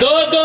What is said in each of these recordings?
2-2,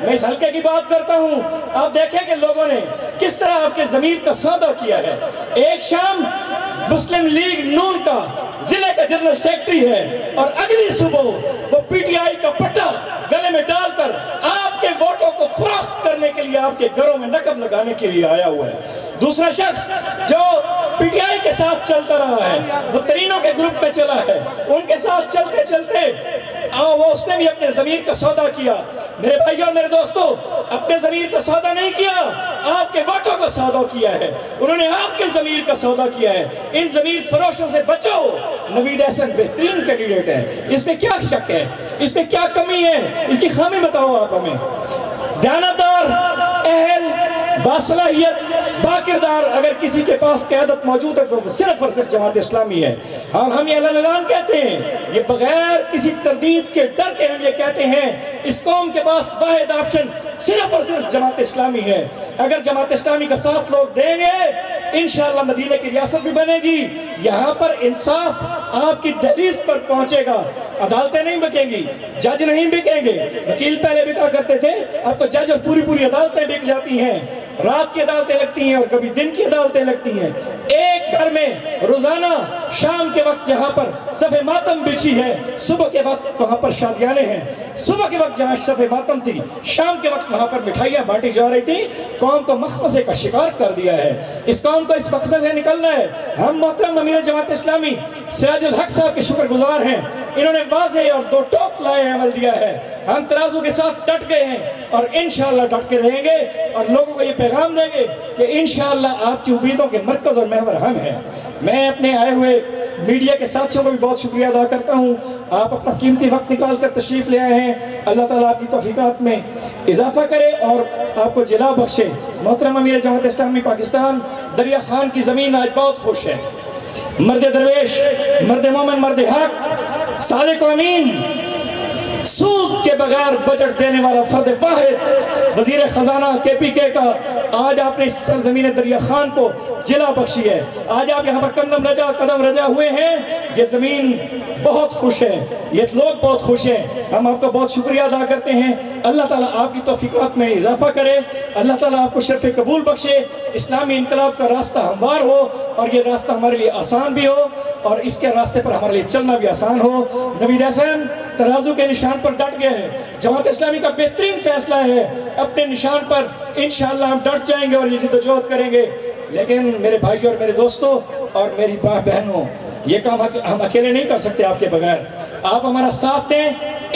میں اس حلقے کی بات کرتا ہوں. آپ دیکھیں کہ لوگوں نے کس طرح آپ کے ضمیر کا سودا کیا ہے. ایک شام مسلم لیگ نون کا ضلع کا جنرل سیکرٹری ہے اور اگلی صبح وہ پی ٹی آئی کا پٹا گلے میں ڈال کر آپ کے ووٹوں کو فروخت کرنے کے لیے آپ کے گھروں میں نقب لگانے کے لیے آیا ہوا ہے. دوسرا شخص جو پی ٹی آئی کے ساتھ چلتا رہا ہے, وہ ترینوں کے گروپ میں چلا ہے, ان کے ساتھ چلتے چلتے اس نے بھی اپنے ضمیر کا سودا کیا. میرے بھائیوں اور میرے دوستوں, اپنے ضمیر کا سودا نہیں کیا, آپ کے ووٹوں کا سودا کیا ہے. انہوں نے آپ کے ضمیر کا سودا کیا ہے. ان ضمیر فروشوں سے بچو. نوید احسن بہترین کینڈیڈیٹ ہے, اس میں کیا شک ہے, اس میں کیا کمی ہے, اس کی خامی بتاؤ آپ ہمیں. دیانتدار, اہل, باصلاحیت, باکردار اگر کسی کے پاس قیادت موجود ہے تو صرف اور صرف جماعت اسلامی ہے. اور ہم یہ اعلان کہتے ہیں, یہ بغیر کسی تردید کے ڈر کے ہم یہ کہتے ہیں, اس قوم کے پاس واحد آپشن صرف اور صرف جماعت اسلامی ہے. اگر جماعت اسلامی کا ساتھ لوگ دیں گے, انشاءاللہ مدینہ کی ریاست بھی بنے گی. یہاں پر انصاف آپ کی دہلیز پر پہنچے گا. عدالتیں نہیں بکیں گی, جج نہیں بکیں گے. وکیل پہلے بکا کرتے تھے, اب تو جج اور پوری عدالتیں بک جاتی ہیں. رات کی عدالتیں لگتی ہیں اور کبھی دن کی عدالتیں لگتی ہیں. ایک گھر میں روزانہ شام کے وقت جہاں پر صف ماتم بچھی ہے, صبح کے وقت وہاں پر شادیانے ہیں. صبح کے وقت جہاں صف ماتم تھی, شام کے وقت وہاں پر مٹھائیاں بانٹی جا رہی تھی. قوم کو مخمصے کا شکار کر دیا ہے. اس قوم کو اس مخمصے سے نکلنا ہے. ہم محترم امیر جماعت اسلامی سراج الحق صاحب کے شکر گزار ہیں. انہوں نے واضح اور دو ٹوک لائے عمل دیا ہے. ہم ترازو کے ساتھ ڈٹ گئے ہیں اور انشاءاللہ ڈٹ کے رہیں گے اور لوگوں کو یہ پیغام دیں گے کہ انشاءاللہ آپ کی امیدوں کے مرکز اور محور ہم ہیں. میں اپنے آئے ہوئے میڈیا کے ساتھیوں کو بھی بہت شکریہ ادا کرتا ہوں. آپ اپنا قیمتی وقت نکال کر تشریف لے آئے ہیں. اللہ تعالیٰ آپ کی توفیقات میں اضافہ کرے اور آپ کو جلا بخشے. محترم امیر جماعت اسلامی پاکستان, دریا خان کی زمین آج بہت خوش ہے. مرد درویش, مرد مومن, مرد حق, صادق و امین, سود کے بغیر بجٹ دینے والا فرد واحد وزیر خزانہ کے پی کے کا, آج آپ نے اس سرزمین دریا خان کو جلا بخشی ہے. آج آپ یہاں پر قدم رجا ہوئے ہیں. یہ زمین بہت خوش ہے, یہ لوگ بہت خوش ہیں. ہم آپ کا بہت شکریہ ادا کرتے ہیں. اللہ تعالیٰ آپ کی توفیقات میں اضافہ کرے. اللہ تعالیٰ آپ کو شرف قبول بخشے. اسلامی انقلاب کا راستہ ہموار ہو اور یہ راستہ ہمارے لیے آسان بھی ہو اور اس کے راستے پر ہمارے لیے چلنا بھی آسان ہو. نوید احسن ترازو کے نشان پر ڈٹ گئے ہیں. جماعت اسلامی کا بہترین فیصلہ ہے, اپنے نشان پر انشاءاللہ ہم ڈٹ جائیں گے اور یہ جدوجہد کریں گے. لیکن میرے بھائیوں اور میرے دوستوں اور میری بہنوں, یہ کام ہم اکیلے نہیں کر سکتے آپ کے بغیر. آپ ہمارا ساتھ دیں.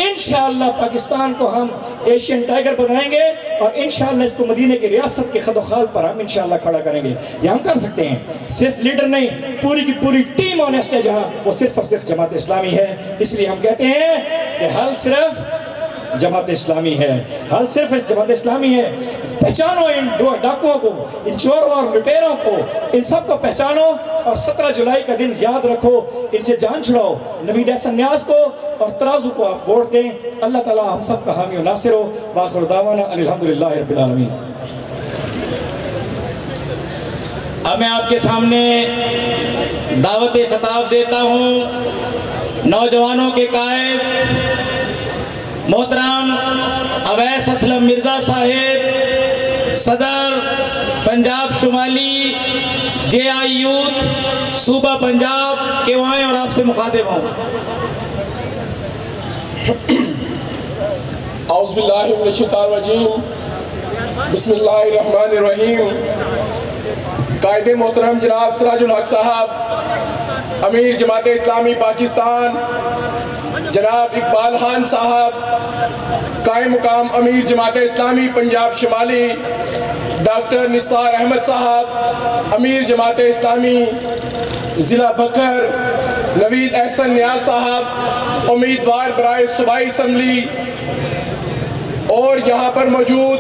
انشاءاللہ پاکستان کو ہم ایشین ٹائگر بنائیں گے اور انشاءاللہ اس کو مدینہ کی ریاست کے خد و خال پر ہم انشاءاللہ کھڑا کریں گے. یہ ہم کر سکتے ہیں. صرف لیڈر نہیں, پوری کی پوری ٹیم آنیسٹ ہے جہاں, وہ صرف اور صرف جماعت اسلامی ہے. اس لیے ہم کہتے ہیں کہ حل صرف جماعت اسلامی ہے, حل صرف اس جماعت اسلامی ہے. پہچانو ان ڈاکوؤں کو, ان چوروں اور لٹیروں کو, ان سب کو پہچانو اور 17 جولائی کا دن یاد رکھو. ان سے جان چھڑاؤ. نوید احسن نیاز کو اور ترازو کو آپ ووٹ دیں. اللہ تعالیٰ ہم سب کا حامی و ناصر ہو. وآخر دعوانا الحمدللہ رب العالمین. اب میں آپ کے سامنے دعوت خطاب دیتا ہوں نوجوانوں کے قائد محترم اویس اسلم مرزا صاحب, صدر پنجاب شمالی جے آئی یوتھ صوبہ پنجاب کے وہاں اور آپ سے مخاطب ہوں. اعوذ باللہ من الشیطان الرجیم, بسم اللہ الرحمن الرحیم. قائد محترم جناب سراج الحق صاحب, امیر جماعت اسلامی پاکستان جناب اقبال خان صاحب, قائم مقام امیر جماعت اسلامی پنجاب شمالی ڈاکٹر نثار احمد صاحب, امیر جماعت اسلامی ضلع بکر نوید احسن نیاز صاحب, امیدوار برائے صوبائی اسمبلی, اور یہاں پر موجود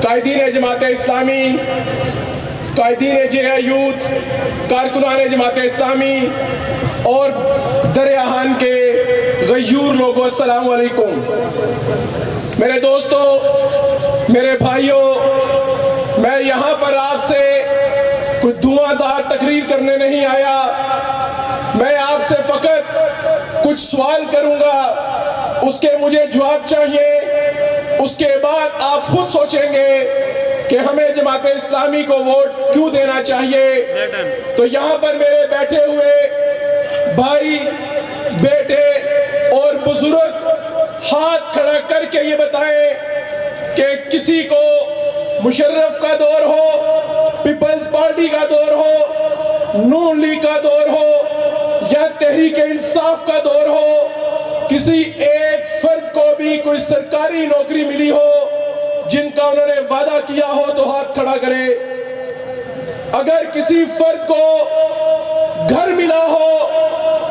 قائدین جماعت اسلامی, قائدین جے آئی یوتھ, کارکنان جماعت اسلامی اور دریاحان کے غیور لوگوں, السلام علیکم. میرے دوستو, میرے بھائیوں, میں یہاں پر آپ سے کوئی دھواں دار تقریر کرنے نہیں آیا. میں آپ سے فقط کچھ سوال کروں گا اس کے مجھے جواب چاہیے. اس کے بعد آپ خود سوچیں گے کہ ہمیں جماعت اسلامی کو ووٹ کیوں دینا چاہیے. تو یہاں پر میرے بیٹھے ہوئے بھائی، بیٹے اور بزرگ ہاتھ کھڑا کر کے یہ بتائیں کہ کسی کو مشرف کا دور ہو، پیپلز پارٹی کا دور ہو، نون لیگ کا دور ہو یا تحریک انصاف کا دور ہو، کسی ایک فرد کو بھی کوئی سرکاری نوکری ملی ہو جن کا انہوں نے وعدہ کیا ہو تو ہاتھ کھڑا کرے. اگر کسی فرد کو گھر ملا ہو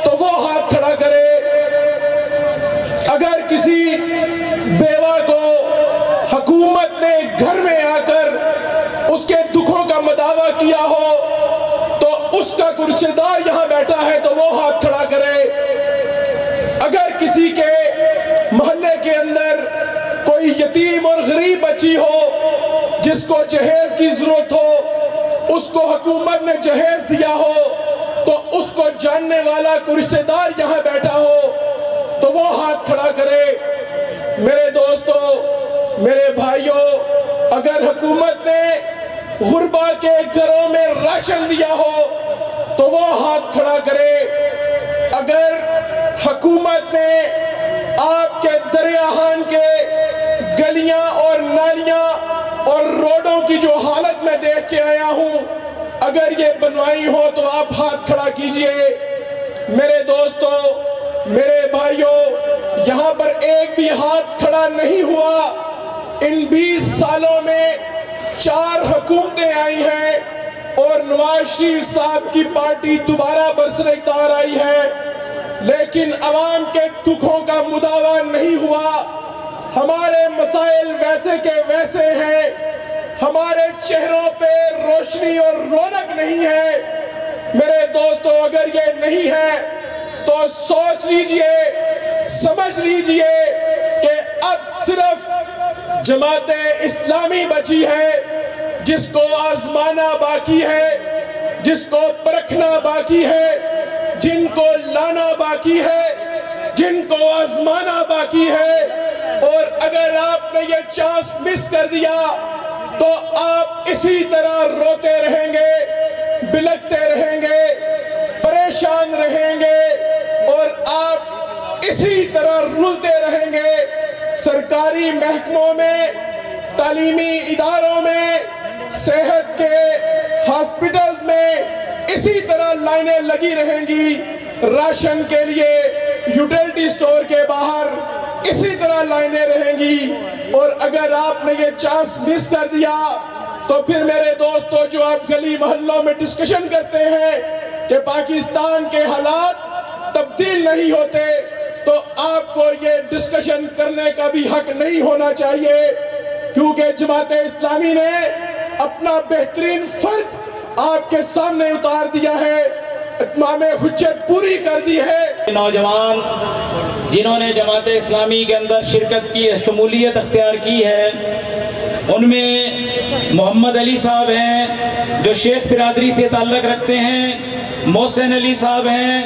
تو وہ ہاتھ کھڑا کرے. اگر کسی بیوہ کو حکومت نے گھر میں آ کر اس کے دکھوں کا مداوع کیا ہو تو اس کا کرسی دار یہاں بیٹھا ہے تو وہ ہاتھ کھڑا کرے. اگر کسی کے محلے کے اندر کوئی یتیم اور غریب بچی ہو جس کو جہیز کی ضرورت ہو، اس کو حکومت نے جہیز دیا ہو تو اس کو جاننے والا کرسی دار یہاں بیٹھا ہو تو وہ ہاتھ کھڑا کرے. میرے دوستو، میرے بھائیوں، اگر حکومت نے غربا کے گھروں میں راشن دیا ہو تو وہ ہاتھ کھڑا کرے. اگر حکومت نے آپ کے دریاہان کے گلیاں اور نالیاں اور روڈوں کی جو حالت میں دیکھ کے آیا ہوں اگر یہ بنوائی ہو تو آپ ہاتھ کھڑا کیجئے. میرے دوستو، میرے بھائیوں، یہاں پر ایک بھی ہاتھ کھڑا نہیں ہوا. ان 20 سالوں میں 4 حکومتیں آئی ہیں اور نواز شریف صاحب کی پارٹی دوبارہ برسر اقتدار آئی ہے، لیکن عوام کے دکھوں کا مداوع نہیں ہوا. ہمارے مسائل ویسے کے ویسے ہیں، ہمارے چہروں پہ روشنی اور رونق نہیں ہے. میرے دوستو، اگر یہ نہیں ہے تو سوچ لیجئے، سمجھ لیجئے کہ اب صرف جماعت اسلامی بچی ہے جس کو آزمانا باقی ہے، جس کو پرکھنا باقی ہے، جن کو لانا باقی ہے، جن کو آزمانا باقی ہے. اور اگر آپ نے یہ چانس مس کر دیا تو آپ اسی طرح روتے رہیں گے، بلکتے رہیں گے، پریشان رہیں گے اور آپ اسی طرح رلتے رہیں گے. سرکاری محکموں میں، تعلیمی اداروں میں، صحت کے ہاسپٹلز میں اسی طرح لائنیں لگی رہیں گی. راشن کے لیے یوٹیلٹی سٹور کے باہر اسی طرح لائنیں رہیں گی. اور اگر آپ نے یہ چانس مس کر دیا تو پھر میرے دوستو، جو آپ گلی محلوں میں ڈسکشن کرتے ہیں کہ پاکستان کے حالات تبدیل نہیں ہوتے، تو آپ کو یہ ڈسکشن کرنے کا بھی حق نہیں ہونا چاہیے، کیونکہ جماعت اسلامی نے اپنا بہترین فرد آپ کے سامنے اتار دیا ہے، اتمام حجت پوری کر دی ہے. نوجوان جنہوں نے جماعت اسلامی کے اندر شرکت کی، شمولیت اختیار کی ہے، ان میں محمد علی صاحب ہیں جو شیخ برادری سے تعلق رکھتے ہیں، محسن علی صاحب ہیں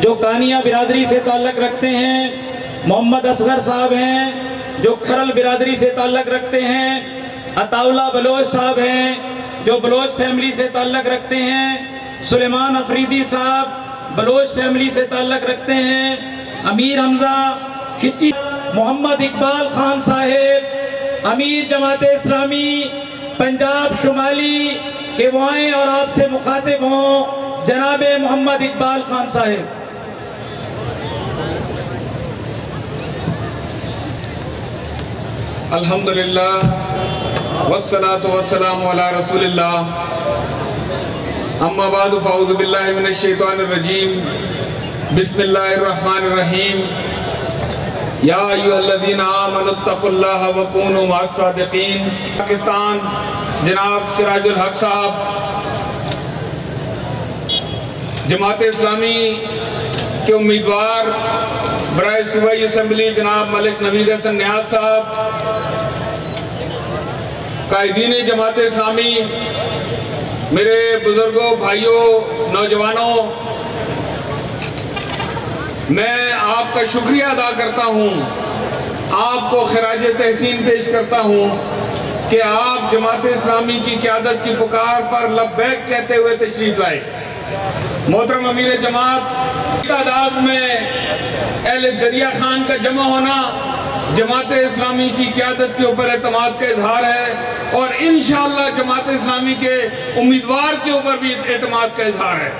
جو کانیہ برادری سے تعلق رکھتے ہیں، محمد اصغر صاحب ہیں جو کھرل برادری سے تعلق رکھتے ہیں، عطا اللہ بلوچ صاحب ہیں جو بلوچ فیملی سے تعلق رکھتے ہیں، سلیمان افریدی صاحب بلوچ فیملی سے تعلق رکھتے ہیں، امیر حمزہ کھچی، محمد اقبال خان صاحب امیر جماعت اسلامی پنجاب شمالی کے وہ آئیں اور آپ سے مخاطب ہوں. جناب محمد اقبال خان صاحب. الحمدللہ والصلاة والسلام علی رسول اللہ. اما بعد فاعوذ باللہ من الشیطان الرجیم. بسم اللہ الرحمن الرحیم. یا ایھا الذین آمنوا اتقوا اللہ وکونوا مع الصادقین. پاکستان جناب سراج الحق صاحب جماعت اسلامی کے امیدوار برائے صوبائی اسمبلی جناب ملک نوید حسن نیاز صاحب، قائدین جماعت اسلامی، میرے بزرگوں، بھائیوں، نوجوانوں، میں آپ کا شکریہ ادا کرتا ہوں آپ کو خراج تحسین پیش کرتا ہوں کہ آپ جماعت اسلامی کی قیادت کی پکار پر لبیک کہتے ہوئے تشریف لائے۔ محترم امیر جماعت، تعداد میں اہل دریا خان کا جمع ہونا جماعت اسلامی کی قیادت کے اوپر اعتماد کا اظہار ہے، اور انشاءاللہ جماعت اسلامی کے امیدوار کے اوپر بھی اعتماد کا اظہار ہے۔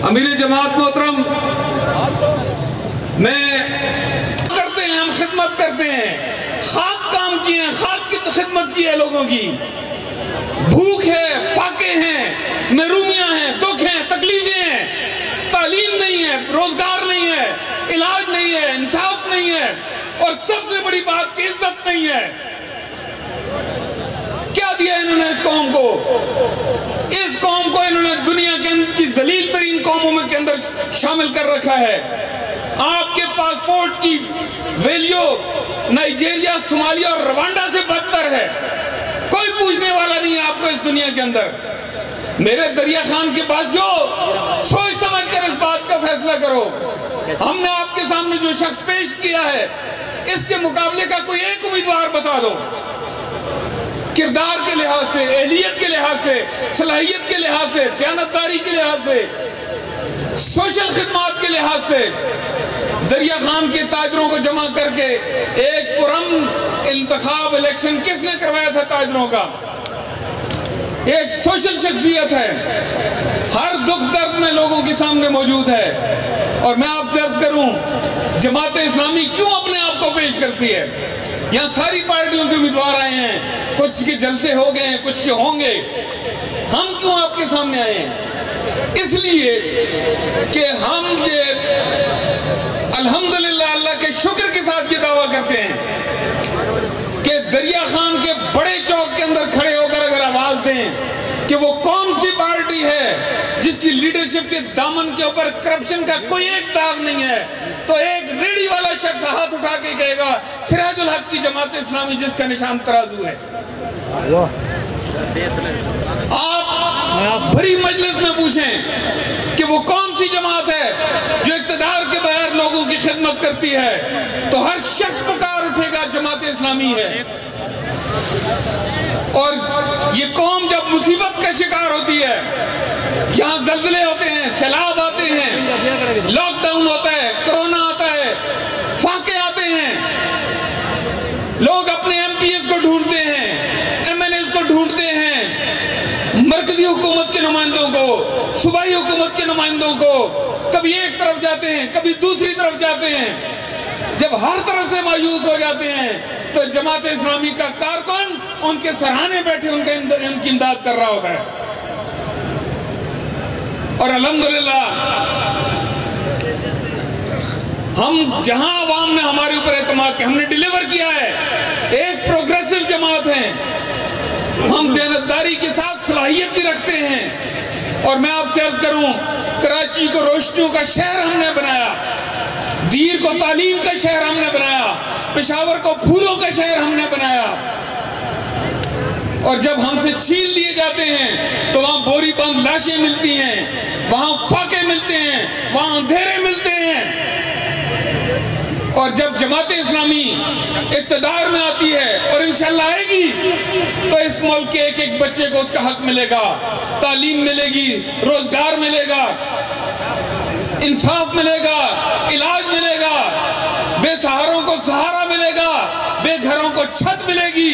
امیر جماعت محترم، ہم خدمت کرتے ہیں، خاک کام کیے ہیں، خاک کی خدمت کی ہے لوگوں کی، بھوک ہے، فاقے ہیں، محرومیاں ہیں، دکھ ہیں، تکلیفیں ہیں، تعلیم نہیں ہے، روزگار نہیں ہے، علاج نہیں ہے، انصاف نہیں ہے، اور سب سے بڑی بات کہ عزت نہیں ہے۔ کیا دیا انہوں نے اس قوم کو؟ اس قوم کو انہوں نے دنیا کی ذلیل ترین قوموں کے اندر شامل کر رکھا ہے۔ آپ کے پاسپورٹ کی ویلیو نائجیریا، صومالیہ اور روانڈا سے بدتر ہے۔ کوئی پوچھنے والا نہیں ہے آپ کو اس دنیا کے اندر۔ میرے دریا خان کے باسیوں، سوچ سمجھ کر اس بات کا فیصلہ کرو۔ ہم نے آپ کے سامنے جو شخص پیش کیا ہے، اس کے مقابلے کا کوئی ایک امیدوار بتا دو، کردار کے لحاظ سے، اہلیت کے لحاظ سے، صلاحیت کے لحاظ سے، دیانتداری کے لحاظ سے، سوشل خدمات کے لحاظ سے۔ دریا خان کے تاجروں کو جمع کر کے ایک پرامن انتخاب الیکشن کس نے کروایا تھا تاجروں کا؟ ایک سوشل شخصیت ہے، ہر دکھ درد میں لوگوں کے سامنے موجود ہے۔ اور میں آپ سے عرض کروں، جماعت اسلامی کیوں اپنے آپ کو پیش کرتی ہے؟ یہاں ساری پارٹیوں کے امیدوار آئے ہیں، کچھ کے جلسے ہو گئے ہیں، کچھ کے ہوں گے۔ ہم کیوں آپ کے سامنے آئے ہیں؟ اس لیے کہ ہم یہ الحمدللہ اللہ کے شکر کے ساتھ یہ دعویٰ کرتے ہیں کہ دریا خان کے بڑے چوک کے اندر کھڑے ہو کر اگر آواز دیں کہ وہ کون سی پارٹی ہے جس کی لیڈرشپ کے دامن کے اوپر کرپشن کا کوئی ایک داغ نہیں ہے، تو ایک ریڑھی والا شخص ہاتھ اٹھا کے کہے گا سراج الحق کی جماعت اسلامی، جس کا نشان ترازو ہے۔ آپ بھری مجلس میں پوچھیں کہ وہ کون سی جماعت ہے جو اقتدار کے بغیر لوگوں کی خدمت کرتی ہے، تو ہر شخص پکار اٹھے گا جماعت اسلامی ہے۔ اور یہ قوم جب مصیبت کا شکار ہوتی ہے، یہاں زلزلے ہوتے ہیں، سیلاب آتے ہیں، لاک ڈاؤن ہوتا ہے، کرونا آتا ہے، فاقے آتے ہیں، لوگ اپنے ایم پی ایس کو ڈھونڈتے ہیں، ایم این ایس کو ڈھونڈتے ہیں، مرکزی حکومت کے نمائندوں کو، صوبائی حکومت کے نمائندوں کو، کبھی ایک طرف جاتے ہیں، کبھی دوسری طرف جاتے ہیں۔ جب ہر طرف سے مایوس ہو جاتے ہیں تو جماعت اسلامی کا کارکن ان کے سرہانے بیٹھے ان کی امداد کر رہا ہوتا ہے۔ اور الحمدللہ ہم جہاں عوام نے ہمارے اوپر اعتماد کیا، ہم نے ڈیلیور کیا ہے، ایک پروگریسو جماعت ہے، ہم دیانتداری کے ساتھ صلاحیت بھی رکھتے ہیں۔ اور میں آپ سے عرض کروں، کراچی کو روشنیوں کا شہر ہم نے بنایا، دیر کو تعلیم کا شہر ہم نے بنایا، پشاور کو پھولوں کا شہر ہم نے بنایا۔ اور جب ہم سے چھین لیے جاتے ہیں تو وہاں بوری بند لاشیں ملتی ہیں، وہاں فاقے ملتے ہیں، وہاں اندھیرے ملتے ہیں۔ اور جب جماعت اسلامی اقتدار میں آتی ہے، اور انشاءاللہ آئے گی، تو اس ملک کے ایک ایک بچے کو اس کا حق ملے گا، تعلیم ملے گی، روزگار ملے گا، انصاف ملے گا، علاج ملے گا، بے سہاروں کو سہارا ملے گا، بے گھروں کو چھت ملے گی۔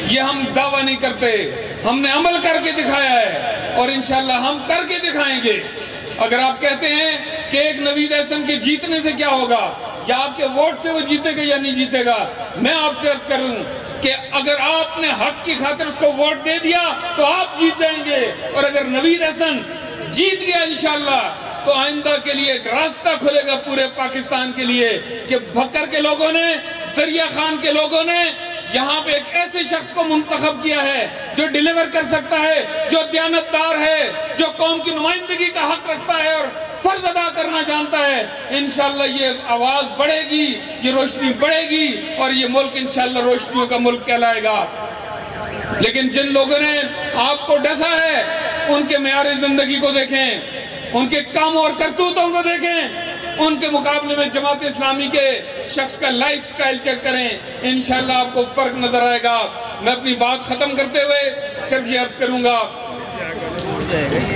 یہ ہم دعویٰ نہیں کرتے، ہم نے عمل کر کے دکھایا ہے، اور انشاءاللہ ہم کر کے دکھائیں گے۔ اگر آپ کہتے ہیں کہ ایک نوید احسن کے جیتنے سے کیا ہوگا، یا آپ کے ووٹ سے وہ جیتے گا یا نہیں جیتے گا، میں آپ سے عرض کروں کہ اگر آپ نے حق کی خاطر اس کو ووٹ دے دیا تو آپ جیت جائیں گے، اور اگر نوید احسن جیت گیا انشاءاللہ تو آئندہ کے لیے ایک راستہ کھلے گا پورے پاکستان کے لیے کہ بھکر کے لوگوں نے، دریا خان کے لوگوں نے یہاں پہ ایک ایسے شخص کو منتخب کیا ہے جو ڈیلیور کر سکتا ہے، جو دیانتدار ہے، جو قوم کی نمائندگی کا حق رکھتا ہے اور فرض ادا کرنا جانتا ہے۔ انشاءاللہ یہ آواز بڑھے گی، یہ روشنی بڑھے گی، اور یہ ملک انشاءاللہ روشنیوں کا ملک کہلائے گا۔ لیکن جن لوگوں نے آپ کو ڈسا ہے، ان کے معیار زندگی کو دیکھیں، ان کے کاموں اور کرتوتوں کو دیکھیں، ان کے مقابلے میں جماعت اسلامی کے شخص کا لائف سٹائل چیک کریں، انشاءاللہ آپ کو فرق نظر آئے گا۔ میں اپنی بات ختم کرتے ہوئے صرف یہ عرض کروں گا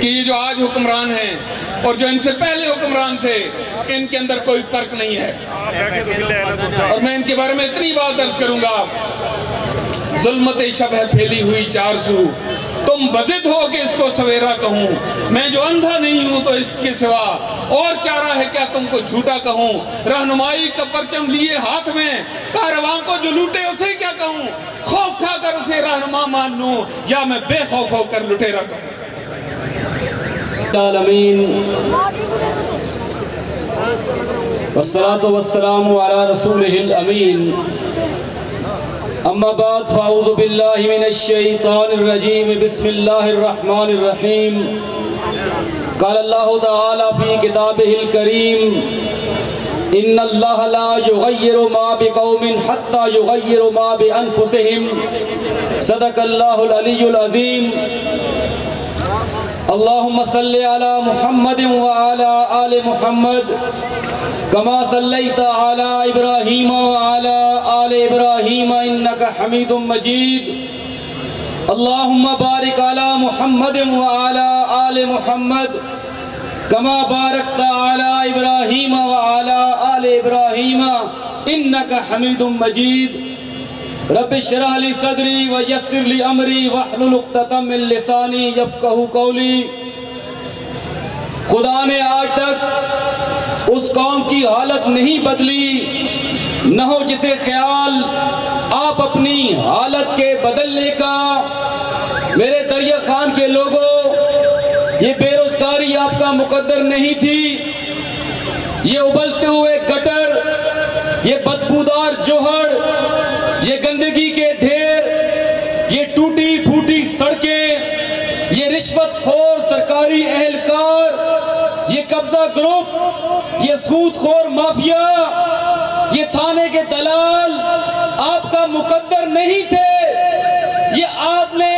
کہ یہ جو آج حکمران ہیں اور جو ان سے پہلے حکمران تھے، ان کے اندر کوئی فرق نہیں ہے، اور میں ان کے بارے میں اتنی بات عرض کروں گا، ظلمت شب ہے پھیلی ہوئی چار سو، تم بزد ہو کہ اس کو سویرا کہوں، میں جو اندھا نہیں ہوں تو اس کے سوا اور چارہ ہے کیا تم کو جھوٹا کہوں، رہنمائی کا پرچم لیے ہاتھ میں کارواں کو جو لوٹے اسے کیا کہوں، خوف کھا کر اسے رہنما مان لوں یا میں بے خوف ہو کر لٹیرا کہوں۔ العالمین والصلاة والسلام على رسوله الامین، اما بعد فاعوذ باللہ من الشیطان الرجیم، بسم اللہ الرحمن الرحیم۔ قال اللہ تعالی فی کتابہ الکریم، ان اللہ لا یغیر ما بقوم حتی یغیر ما بانفسہم، صدق اللہ العلی العظیم۔ اللہم صلی علی محمد وعلی آل محمد کما صلیت علی ابراہیم وعلی آل ابراہیم انکا حمید مجید۔ اللہم بارک علی محمد وعلی آل محمد کما بارکت علی ابراہیم وعلی آل ابراہیم انکا حمید مجید۔ رب اشرح لی صدری ویسر لی امری واحلل عقدۃ من لسانی یفقہوا قولی۔ خدا نے آج تک اس قوم کی حالت نہیں بدلی، نہ ہو جسے خیال آپ اپنی حالت کے بدلنے کا۔ میرے دریا خان کے لوگوں، یہ بے روزگاری آپ کا مقدر نہیں تھی، یہ ابلتے ہوئے گٹر، یہ بدبودار جوہر، یہ گندگی کے ڈھیر، یہ ٹوٹی پھوٹی سڑکیں، یہ رشوت خور سرکاری اہلکار، یہ قبضہ گروپ، یہ سود خور مافیا، یہ تھانے کے دلال آپ کا مقدر نہیں تھے۔ یہ آپ نے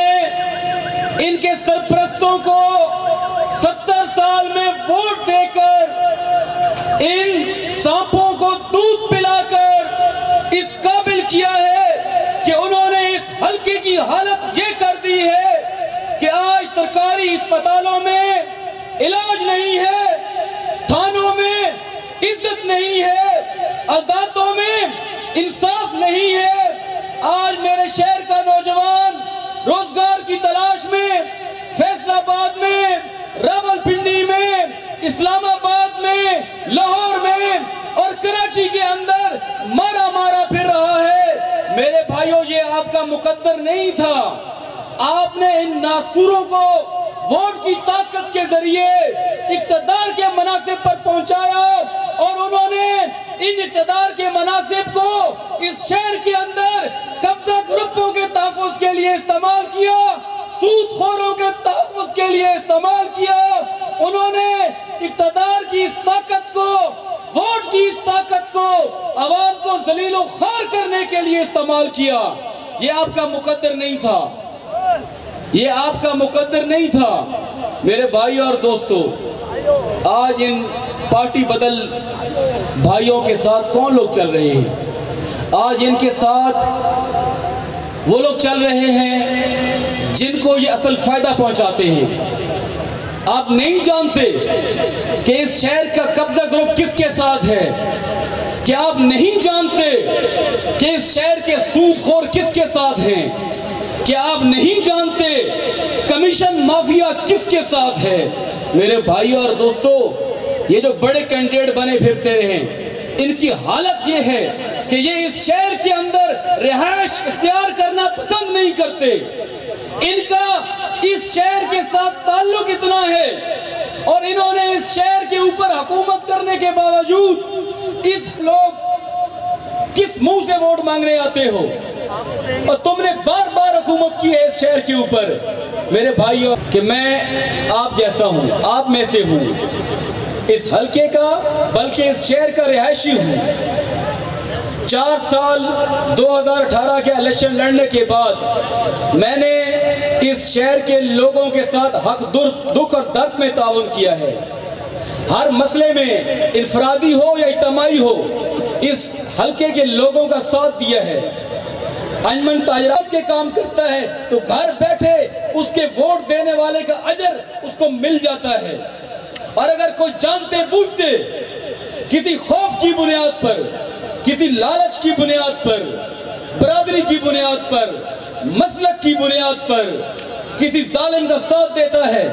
ان کے سرپرستوں کو 70 سال میں ووٹ دے کر ان سانپوں کو دودھ پلا کر اس قابل کیا ہے کہ انہوں نے اس حلقے کی حالت یہ کر دی ہے کہ آج سرکاری اسپتالوں میں علاج نہیں ہے، تھانوں میں عزت نہیں ہے، عدالتوں میں انصاف نہیں ہے۔ آج میرے شہر کا نوجوان روزگار کی تلاش میں فیصل آباد میں، راولپنڈی میں، اسلام آباد میں، لاہور میں اور کراچی کے اندر مارا مارا پھر رہا ہے۔ میرے بھائیوں، یہ آپ کا مقدر نہیں تھا۔ آپ نے ان ناسوروں کو ووٹ کی طاقت کے ذریعے اقتدار کے مناصب پر پہنچایا، اور انہوں نے ان اقتدار کے مناصب کو اس شہر کے اندر قبضہ گروپوں کے تحفظ کے لیے استعمال کیا، سود خوروں کے تحفظ کے لیے استعمال کیا۔ انہوں نے اقتدار کی اس طاقت کو، ووٹ کی اس طاقت کو عوام کو ذلیل و خوار کرنے کے لیے استعمال کیا۔ یہ آپ کا مقدر نہیں تھا، یہ آپ کا مقدر نہیں تھا۔ میرے بھائی اور دوستو، آج ان پارٹی بدل بھائیوں کے ساتھ کون لوگ چل رہے ہیں؟ آج ان کے ساتھ وہ لوگ چل رہے ہیں جن کو یہ اصل فائدہ پہنچاتے ہیں۔ آپ نہیں جانتے کہ اس شہر کا قبضہ گروپ کس کے ساتھ ہے، کہ آپ نہیں جانتے کہ اس شہر کے سود خور کس کے ساتھ ہیں، کہ آپ نہیں جانتے کمیشن مافیا کس کے ساتھ ہے۔ میرے بھائی اور دوستو، یہ جو بڑے کینڈیڈیٹ بنے پھرتے رہے، ان کی حالت یہ ہے کہ یہ اس شہر کے اندر رہائش اختیار کرنا پسند نہیں کرتے۔ ان کا اس شہر کے ساتھ تعلق اتنا ہے، اور انہوں نے اس شہر کے اوپر حکومت کرنے کے باوجود اس لوگ کس منہ سے ووٹ مانگنے آتے ہو، اور تم نے بار بار حکومت کی ہے اس شہر کے اوپر۔ میرے بھائیو، کہ میں آپ جیسا ہوں، آپ میں سے ہوں، اس حلقے کا بلکہ اس شہر کا رہائشی ہوں۔ 4 سال 2018 کے الیکشن لڑنے کے بعد میں نے اس شہر کے لوگوں کے ساتھ حق دکھ اور درد میں تعاون کیا ہے۔ ہر مسئلے میں انفرادی ہو یا اجتماعی ہو اس حلقے کے لوگوں کا ساتھ دیا ہے۔ انجمن تاجرات کے کام کرتا ہے تو گھر بیٹھے اس کے ووٹ دینے والے کا اجر اس کو مل جاتا ہے۔ اور اگر کوئی جانتے بوجھتے کسی خوف کی بنیاد پر، کسی لالچ کی بنیاد پر، برادری کی بنیاد پر، مسلک کی بنیاد پر کسی ظالم کا ساتھ دیتا ہے،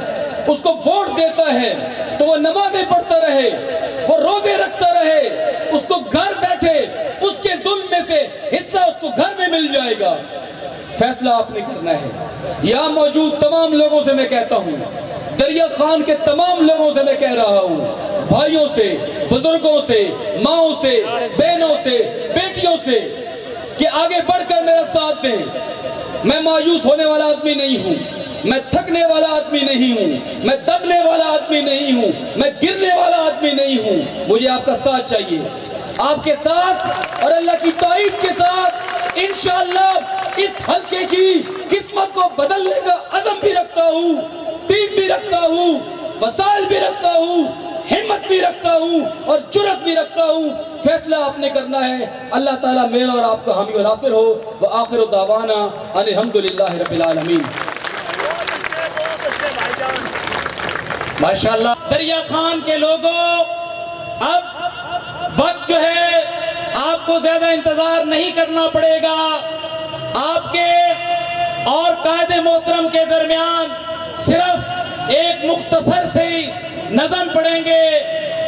اس کو ووٹ دیتا ہے، تو وہ نمازیں پڑھتا رہے، وہ روزے رکھتا رہے، اس کو گھر بیٹھے اس کے ظلم میں سے حصہ اس کو گھر میں مل جائے گا۔ فیصلہ آپ نے کرنا ہے۔ یہاں موجود تمام لوگوں سے میں کہتا ہوں، دریا خان کے تمام لوگوں سے میں کہہ رہا ہوں، بھائیوں سے، بزرگوں سے، ماؤں سے، بہنوں سے، بیٹیوں سے، کہ آگے بڑھ کر میرا ساتھ دیں۔ میں مایوس ہونے والا آدمی نہیں ہوں، میں تھکنے والا آدمی نہیں ہوں، میں دبنے والا آدمی نہیں ہوں، میں گرنے والا آدمی نہیں ہوں۔ مجھے آپ کا ساتھ چاہیے۔ آپ کے ساتھ اور اللہ کی تائید کے ساتھ انشاءاللہ اس حلقے کی قسمت کو بدلنے کا عزم بھی رکھتا ہوں، ٹیم بھی رکھتا ہوں، وسائل بھی رکھتا ہوں، ہمت بھی رکھتا ہوں اور جرأت بھی رکھتا ہوں۔ فیصلہ آپ نے کرنا ہے۔ اللہ تعالیٰ میرا اور آپ کا حامی و ناصر ہو۔ وآخر دعوانا ان الحمدللہ رب العالمین۔ ماشاءاللہ دریا خان کے لوگوں، اب وقت جو ہے آپ کو زیادہ انتظار نہیں کرنا پڑے گا۔ آپ کے اور قائد محترم کے درمیان صرف ایک مختصر سی نظم پڑھیں گے۔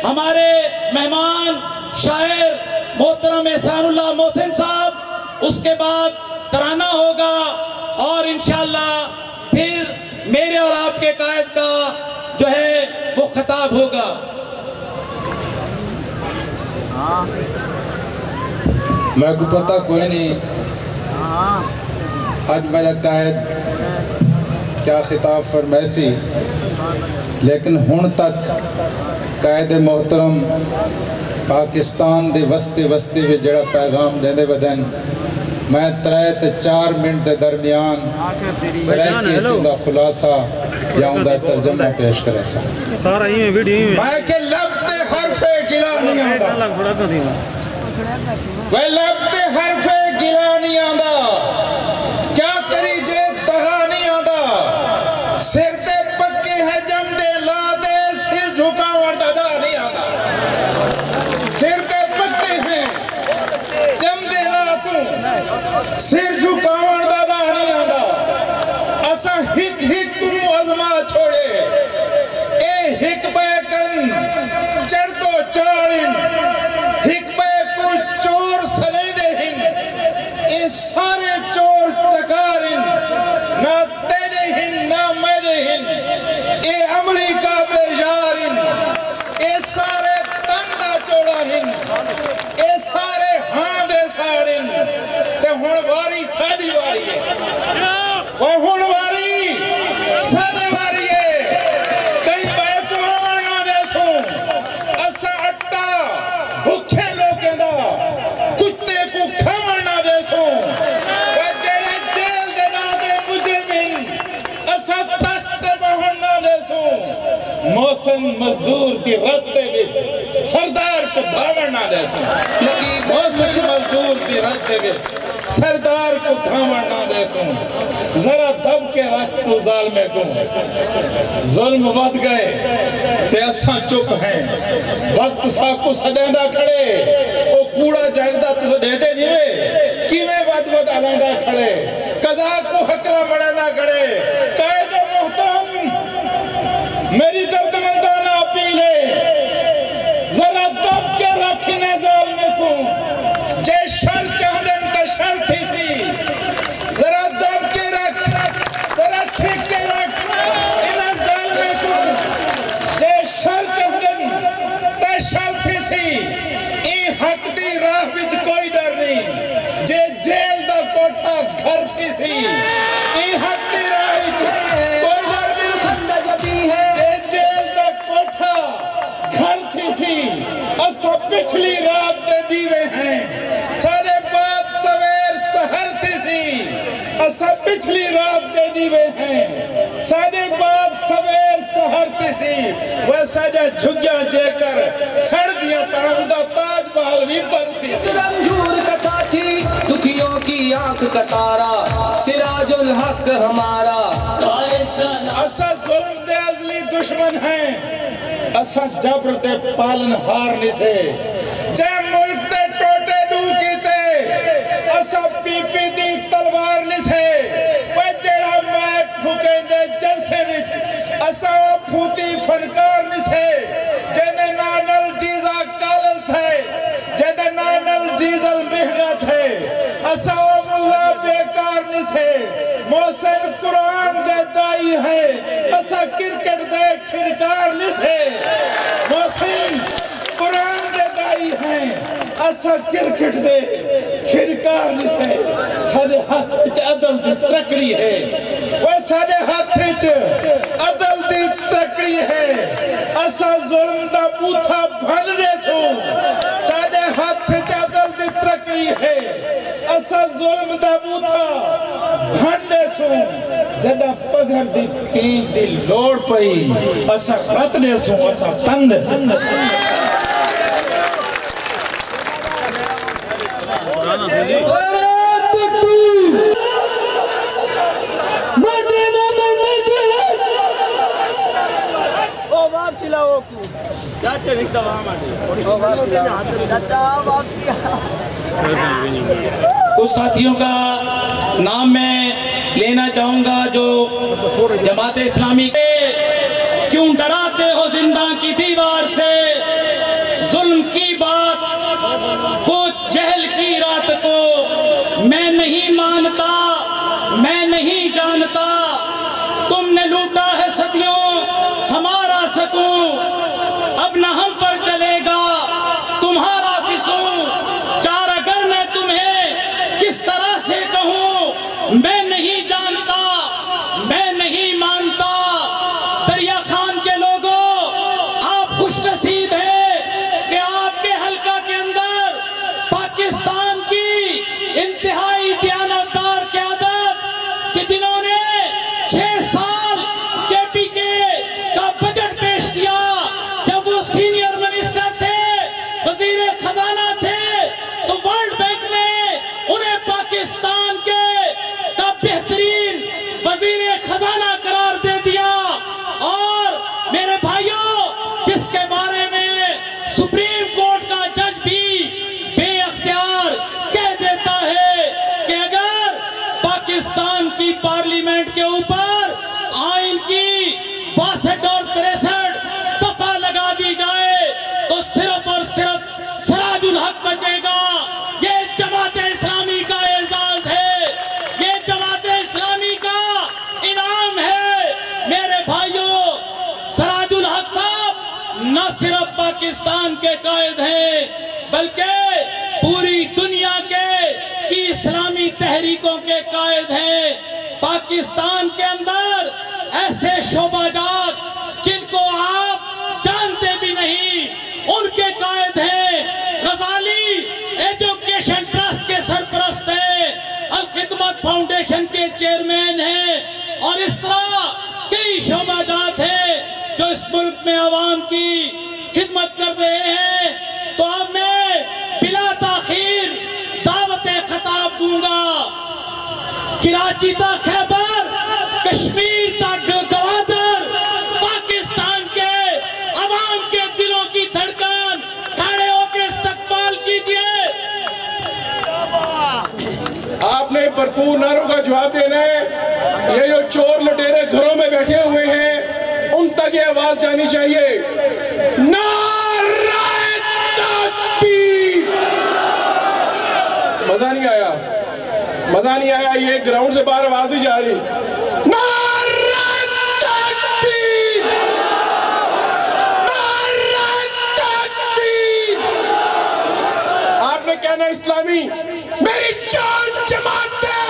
ہمارے مہمان شاعر محترم احسان اللہ محسن صاحب، اس کے بعد ترانہ ہوگا اور انشاءاللہ پھر میرے اور آپ کے قائد کا جو ہے وہ خطاب ہوگا۔ میں کو پتہ کوئی نہیں آج میرا قائد کیا خطاب فرمائسی، لیکن ہن تک قائد محترم پاکستان دے وستے میں جڑا پیغام دیندے بدن، میں 3 تے 4 منٹ دے درمیان سرائکی دا خلاصہ یا اندہ ترجمہ پیش کرے سا۔ میں کہ لب تے حرف گلا نہیں آندا، وہ لب تے حرف گلا نہیں آندا، کیا کری جے دغا نہیں آندا، سر تے پکے ہے جم دے لا دے سر جھکا وردا دا نہیں آندا، سر تے پکے ہیں جم دے لا تو سر جھکا وردا دا نہیں آندا، اسا ہک ہک کو عظمہ چھوڑے، اے ہک بیکن چڑھ دو چاڑن، ہک بیکو چور سنے دے ہن، اے سارے چور چکارن، نہ تیرے ہن نہ میرے ہن، اے امریکہ دے یارن، اے سارے تندہ چوڑا ہن، اے سارے ہاں دے ساڑن، تے ہون واری ساڑی واری ہے، وہ ہون واری ساڑی واری ہے، کئی بیکو آنا دے سوں، اسا اٹا بھکھے لوگیں دا، کتے کو کھانا دے سوں، وہ جڑے جیل دے نا دے مجرمین، اسا تخت بہنا دے سوں، موسن مزدور دی رد دے وچ سردار کو دھاونا دے سوں، موسن مزدور دی رد دے وچ سردار کو دھاونا دے سوں، ذرا دب کے رکھ تو ظالمے کو، ظلم ود گئے تے اساں چپ ہیں، وقت سا کو سجاندہ کھڑے، او کوڑا جاگدہ تو دے دے نہیں وے، کیویں ود آلاندہ کھڑے، قضا کو حکرہ بڑھانا کھڑے، قائد محترم میری درد مندانہ اپیل ہے، ذرا دب کے رکھنے ظالمے کو، جے شر چاہدن کا شر تھی سی، ذرا دب کے رکھ، ذرا چھک کے رکھ، انہا ظالمے کو، جے شر چاہدن کا شر تھی سی، این حق دی راہ بچ کوئی ڈر نہیں، جے جیل دا کوٹھا گھر تھی سی، این حق دی راہ بچ کوئی ڈر نہیں، جے جیل دا کوٹھا گھر تھی سی، اسا پچھلی رات دے دیوے ہیں، سارے بات سویر سہر تھی سی، اسا پچھلی رات دے دیوے ہیں، سارے بات سویر سہر بھارتی سی ویسا جا جھگیا جے کر سڑ گیا تاندہ تاج محل بھی بھرتی سی رنجور کا ساتھی دکھیوں کی آنکھ کا تارا سراج الحق ہمارا اسا ظلم دے ازلی دشمن ہیں اسا جبر تے پالن ہار نہیں سے جے ملک تے ٹوٹے ڈو کی تے اسا پی پی دی تلوار نہیں سے وہ جڑا میک پھوکیں دے جلسے وچ اسا وہ پھوتی فنکار نہیں سے جے نانل ڈیزا کالل تھے جے نانل ڈیزل مہنگا تھے اسا وہ ملا بیکار نہیں سے محسن قرآن دے دائی ہے اسا کرکٹ دے کھرکار نہیں سے محسن قرآن دے دائی ہے اسا کرکٹ دے کھرکار نہیں سے سادے ہاتھ وچ عدل دی ترکڑی ہے وہ سادے ہاتھ وچ عدل دی ترکڑی ہے اسا ظلم دا بوتھا بھن دے سو سادے ہاتھ وچ عدل دی ترکڑی ہے اسا ظلم دا بوتھا بھن دے سو جدہ پگھر دی پین دی لوڑ پئی اسا رت دے سو اسا تند کچھ ساتھیوں کا نام میں لینا چاہوں گا جو جماعت اسلامی کے کیوں ڈراتے ہو زندہ کی دیوار سے ظلم کی بات کو جہل کی رات کو میں نہیں مانتا میں نہیں جانتا تم نے لوٹا ہے صدیوں ہمارا سکون اب نہ ہم پر چلے گا تمہارا فسوں چار اگر میں تمہیں کس طرح سے کہوں میں نہیں جانتا میں نہیں مانتا دریا خان کے لوگوں آپ خوش نصیب ہیں کہ آپ کے حلقہ کے اندر پاکستان کی انتہائی دیانتدار قیادت کہ جنہوں نے 6 سال کے پی کے کا بجٹ پیش کیا جب وہ سینئر منسٹر تھے وزیر خزانہ تھے تو ورلڈ بینک نے انہیں پاکستان کے کا بہترین وزیر خزانہ قرار دے دیا اور میرے بھائیوں جس کے بارے میں سپریم کورٹ کا جج بھی بے اختیار کہہ دیتا ہے کہ اگر پاکستان کی پارلیمنٹ کے اوپر آئین کی 62 اور 63 دفعہ لگا دی جائے تو صرف اور صرف سراج الحق بچے گا یہ جماعت اسلامی کا اعزاز ہے یہ جماعت اسلامی کا انعام ہے میرے بھائیوں سراج الحق صاحب نہ صرف پاکستان کے قائد ہیں بلکہ پوری دنیا کی اسلامی تحریکوں کے قائد ہیں پاکستان کے اندر ایسے شعبہ جات جن کو آپ جانتے بھی نہیں ان کے قائد ہیں غزالی ایجوکیشن ٹرسٹ کے سرپرست ہیں الخدمت فاؤنڈیشن کے چیئرمین ہیں اور اس طرح کئی شعبہ جات ہیں جو اس ملک میں عوام کی خدمت کر رہے ہیں تو اب میں بلا تاخیر دعوت خطاب دوں گا کراچی تا خیبر کشمیر تک گوادر پاکستان کے عوام کے دلوں کی دھڑکن کھڑے ہو کے استقبال کیجئے آپ نے بھرپور نعروں کا جواب دینا ہے یہ جو چور لٹیرے گھروں میں بیٹھے ہوئے ہیں ان تک یہ آواز جانی چاہیے نعرہ تکبیر مزہ نہیں آیا یہ گراؤنڈ سے باہر آواز نہیں جا رہی نعرہ تکبیر نعرہ تکبیر آپ نے کہنا اسلامی میری جان جماعت ہے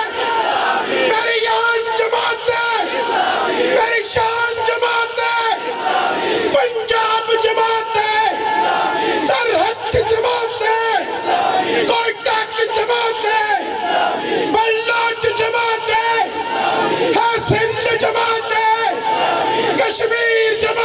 میری جان جماعت ہے میری شان جماعت ہے پنجاب جماعت ہے سرحد جماعت ہے کوئٹہ کی جماعت ہے بلوچ جماعت ہے سندھ جماعت ہے کشمیر جماعت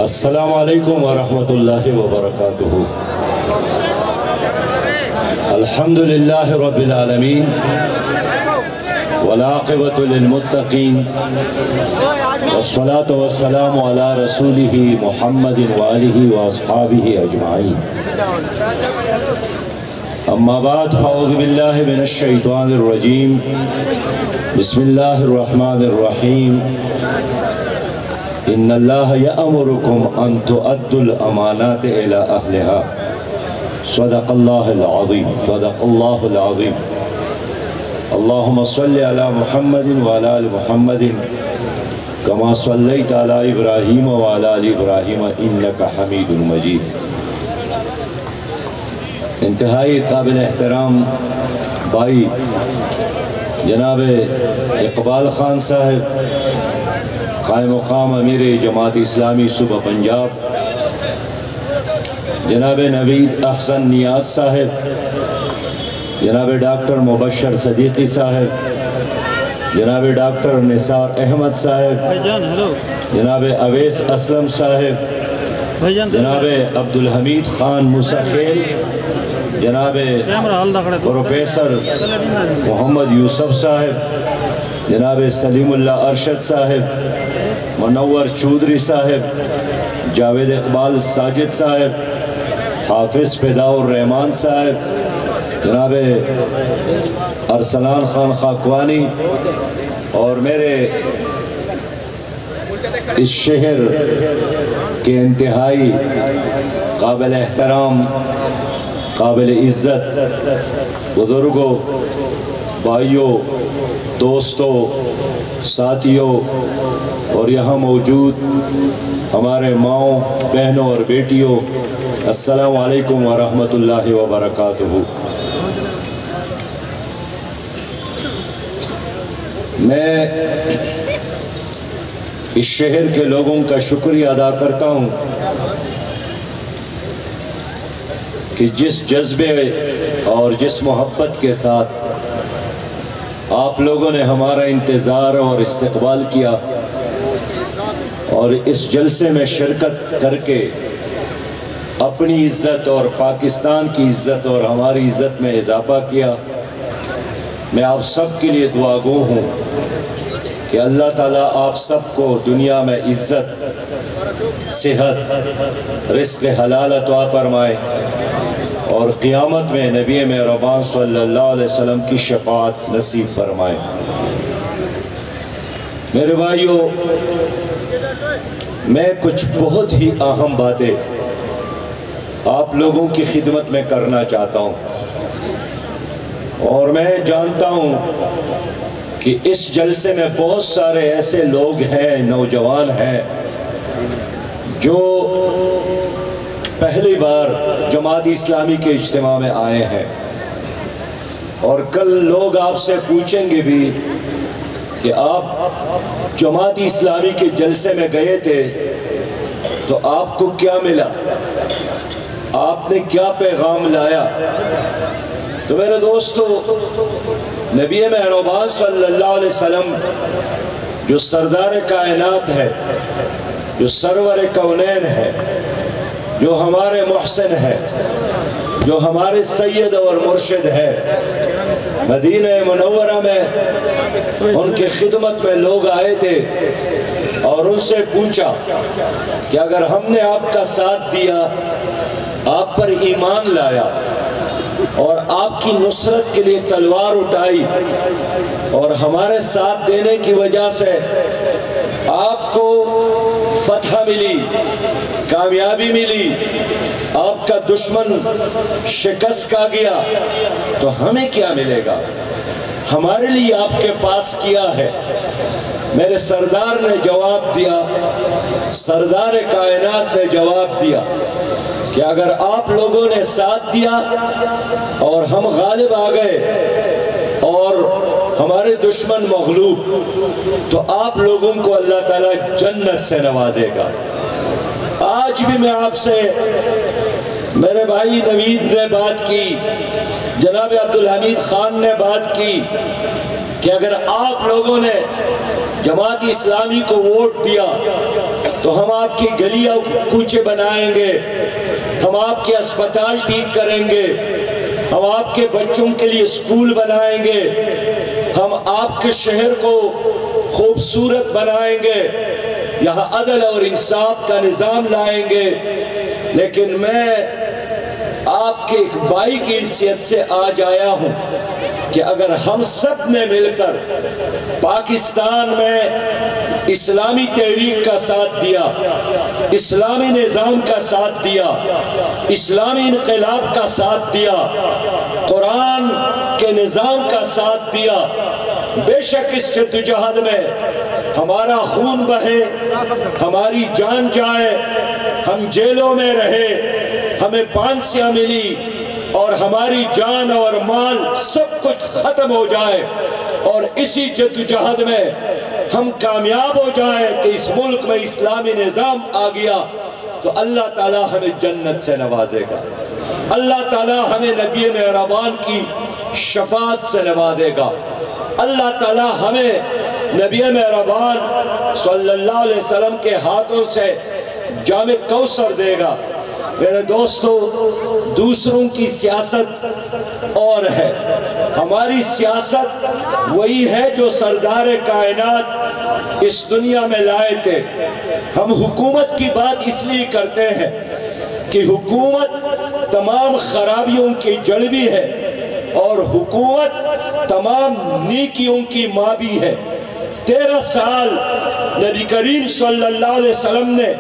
السلام علیکم ورحمۃ اللہ وبرکاتہ۔ الحمدللہ رب العالمین والعاقبۃ للمتقین والصلاة والسلام علی رسولہ محمد وآلہ واصحابہ اجمعین۔ اما بعد فاعوذ باللہ من الشیطان الرجیم بسم اللہ الرحمن الرحیم۔ ان اللہ یأمرکم ان تؤدوا الامانات الی اہلہا صدق اللہ العظیم صدق اللہ العظیم۔ اللہم صلی علی محمد وعلی آل محمد کما صلیت علی ابراہیم وعلی آل ابراہیم انک حمید مجید۔ انتہائی قابل احترام بھائی جناب اقبال خان صاحب، قائم مقام امیر جماعت اسلامی صوبہ پنجاب، جناب نوید احسن نیاز صاحب، جناب ڈاکٹر مبشر صدیقی صاحب، جناب ڈاکٹر نثار احمد صاحب، جناب اویس اسلم صاحب، جناب عبدالحمید خان مسخیل، جناب پروفیسر محمد یوسف صاحب، جناب سلیم اللہ ارشد صاحب، منور چودھری صاحب، جاوید اقبال ساجد صاحب، حافظ فداء الرحمان صاحب، جناب ارسلان خان خاکوانی، اور میرے اس شہر کے انتہائی قابل احترام قابل عزت بزرگوں، بھائیوں، دوستوں، ساتھیوں اور یہاں موجود ہمارے ماؤں، بہنوں اور بیٹیوں، السلام علیکم ورحمۃ اللہ وبرکاتہ۔ میں اس شہر کے لوگوں کا شکریہ ادا کرتا ہوں کہ جس جذبے اور جس محبت کے ساتھ آپ لوگوں نے ہمارا انتظار اور استقبال کیا اور اس جلسے میں شرکت کر کے اپنی عزت اور پاکستان کی عزت اور ہماری عزت میں اضافہ کیا۔ میں آپ سب کے لیے دعا گو ہوں کہ اللہ تعالیٰ آپ سب کو دنیا میں عزت، صحت، رزق حلال عطا فرمائے اور قیامت میں نبی مہربان صلی اللہ علیہ وسلم کی شفاعت نصیب فرمائے۔ میرے بھائیوں، میں کچھ بہت ہی اہم باتیں آپ لوگوں کی خدمت میں کرنا چاہتا ہوں، اور میں جانتا ہوں کہ اس جلسے میں بہت سارے ایسے لوگ ہیں، نوجوان ہیں، جو پہلی بار جماعت اسلامی کے اجتماع میں آئے ہیں، اور کل لوگ آپ سے پوچھیں گے بھی کہ آپ جماعت اسلامی کے جلسے میں گئے تھے تو آپ کو کیا ملا، آپ نے کیا پیغام لایا؟ تو میرے دوستو، نبی مہربان صلی اللہ علیہ وسلم جو سردار کائنات ہے، جو سرور کونین ہے، جو ہمارے محسن ہے، جو ہمارے سید اور مرشد ہے، مدینہ منورہ میں ان کے خدمت میں لوگ آئے تھے اور ان سے پوچھا کہ اگر ہم نے آپ کا ساتھ دیا، آپ پر ایمان لایا اور آپ کی نصرت کے لیے تلوار اٹھائی اور ہمارے ساتھ دینے کی وجہ سے آپ کو فتح ملی، کامیابی ملی، آپ کا دشمن شکست کھا گیا، تو ہمیں کیا ملے گا؟ ہمارے لیے آپ کے پاس کیا ہے؟ میرے سردار نے جواب دیا، سردار کائنات نے جواب دیا کہ اگر آپ لوگوں نے ساتھ دیا اور ہم غالب آ گئے اور ہمارے دشمن مغلوب، تو آپ لوگوں کو اللہ تعالیٰ جنت سے نوازے گا۔ آج بھی میں آپ سے، میرے بھائی نوید نے بات کی، جناب عبدالحمید خان نے بات کی کہ اگر آپ لوگوں نے جماعت اسلامی کو ووٹ دیا تو تو ہم آپ کی گلیاں کوچے بنائیں گے، ہم آپ کے اسپتال ٹھیک کریں گے، ہم آپ کے بچوں کے لیے اسکول بنائیں گے، ہم آپ کے شہر کو خوبصورت بنائیں گے، یہاں عدل اور انصاف کا نظام لائیں گے۔ لیکن میں آپ کے ایک بھائی کی حیثیت سے آج آیا ہوں کہ اگر ہم سب نے مل کر پاکستان میں اسلامی تحریک کا ساتھ دیا، اسلامی نظام کا ساتھ دیا، اسلامی انقلاب کا ساتھ دیا، قرآن کے نظام کا ساتھ دیا، بے شک اس جدوجہد میں ہمارا خون بہے، ہماری جان جائے، ہم جیلوں میں رہے، ہمیں پھانسیاں ملی اور ہماری جان اور مال سب کچھ ختم ہو جائے، اور اسی جدوجہد میں ہم کامیاب ہو جائیں کہ اس ملک میں اسلامی نظام آ گیا، تو اللہ تعالیٰ ہمیں جنت سے نوازے گا، اللہ تعالیٰ ہمیں نبی مہربان کی شفاعت سے نوازے گا، اللہ تعالیٰ ہمیں نبی مہربان صلی اللہ علیہ وسلم کے ہاتھوں سے جام کوثر دے گا۔ میرے دوستو، دوسروں کی سیاست اور ہے، ہماری سیاست وہی ہے جو سردار کائنات اس دنیا میں لائے تھے۔ ہم حکومت کی بات اس لیے کرتے ہیں کہ حکومت تمام خرابیوں کی جڑ بھی ہے اور حکومت تمام نیکیوں کی ماں بھی ہے۔ 13 سال نبی کریم صلی اللہ علیہ وسلم نے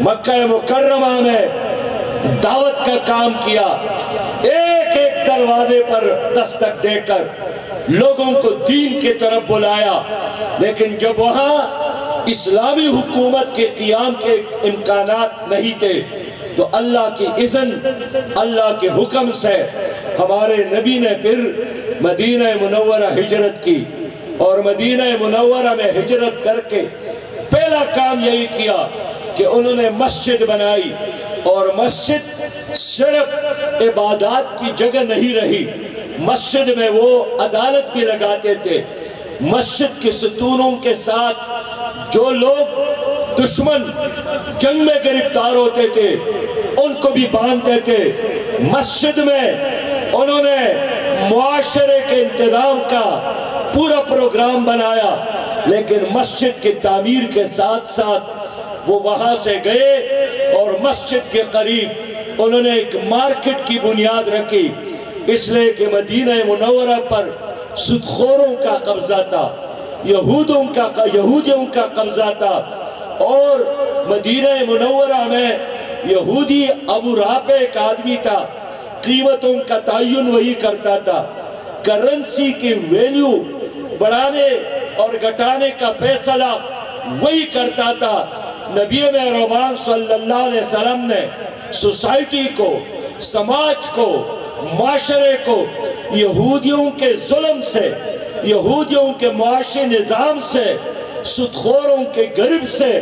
مکہ مکرمہ میں دعوت کا کام کیا، ایک ایک دروازے پر دستک دے کر لوگوں کو دین کی طرف بلایا، لیکن جب وہاں اسلامی حکومت کے قیام کے امکانات نہیں تھے تو اللہ کی اذن، اللہ کے حکم سے ہمارے نبی نے پھر مدینہ منورہ ہجرت کی، اور مدینہ منورہ میں ہجرت کر کے پہلا کام یہی کیا کہ انہوں نے مسجد بنائی، اور مسجد صرف عبادات کی جگہ نہیں رہی، مسجد میں وہ عدالت بھی لگاتے تھے، مسجد کے ستونوں کے ساتھ جو لوگ دشمن جنگ میں گرفتار ہوتے تھے ان کو بھی باندھتے تھے، مسجد میں انہوں نے معاشرے کے انتظام کا پورا پروگرام بنایا، لیکن مسجد کی تعمیر کے ساتھ ساتھ وہ وہاں سے گئے اور مسجد کے قریب انہوں نے ایک مارکیٹ کی بنیاد رکھی، اس لیے کہ مدینہ منورہ پر سودخوروں کا قبضہ تھا، یہودیوں کا قبضہ تھا، اور مدینہ منورہ میں یہودی ابو رافع ایک آدمی تھا، قیمتوں کا تعین وہی کرتا تھا، کرنسی کی ویلیو بڑھانے اور گھٹانے کا فیصلہ وہی کرتا تھا۔ نبی مہربان صلی اللہ علیہ وسلم نے سوسائٹی کو، سماج کو، معاشرے کو یہودیوں کے ظلم سے، یہودیوں کے معاشی نظام سے، سودخوروں کے غرب سے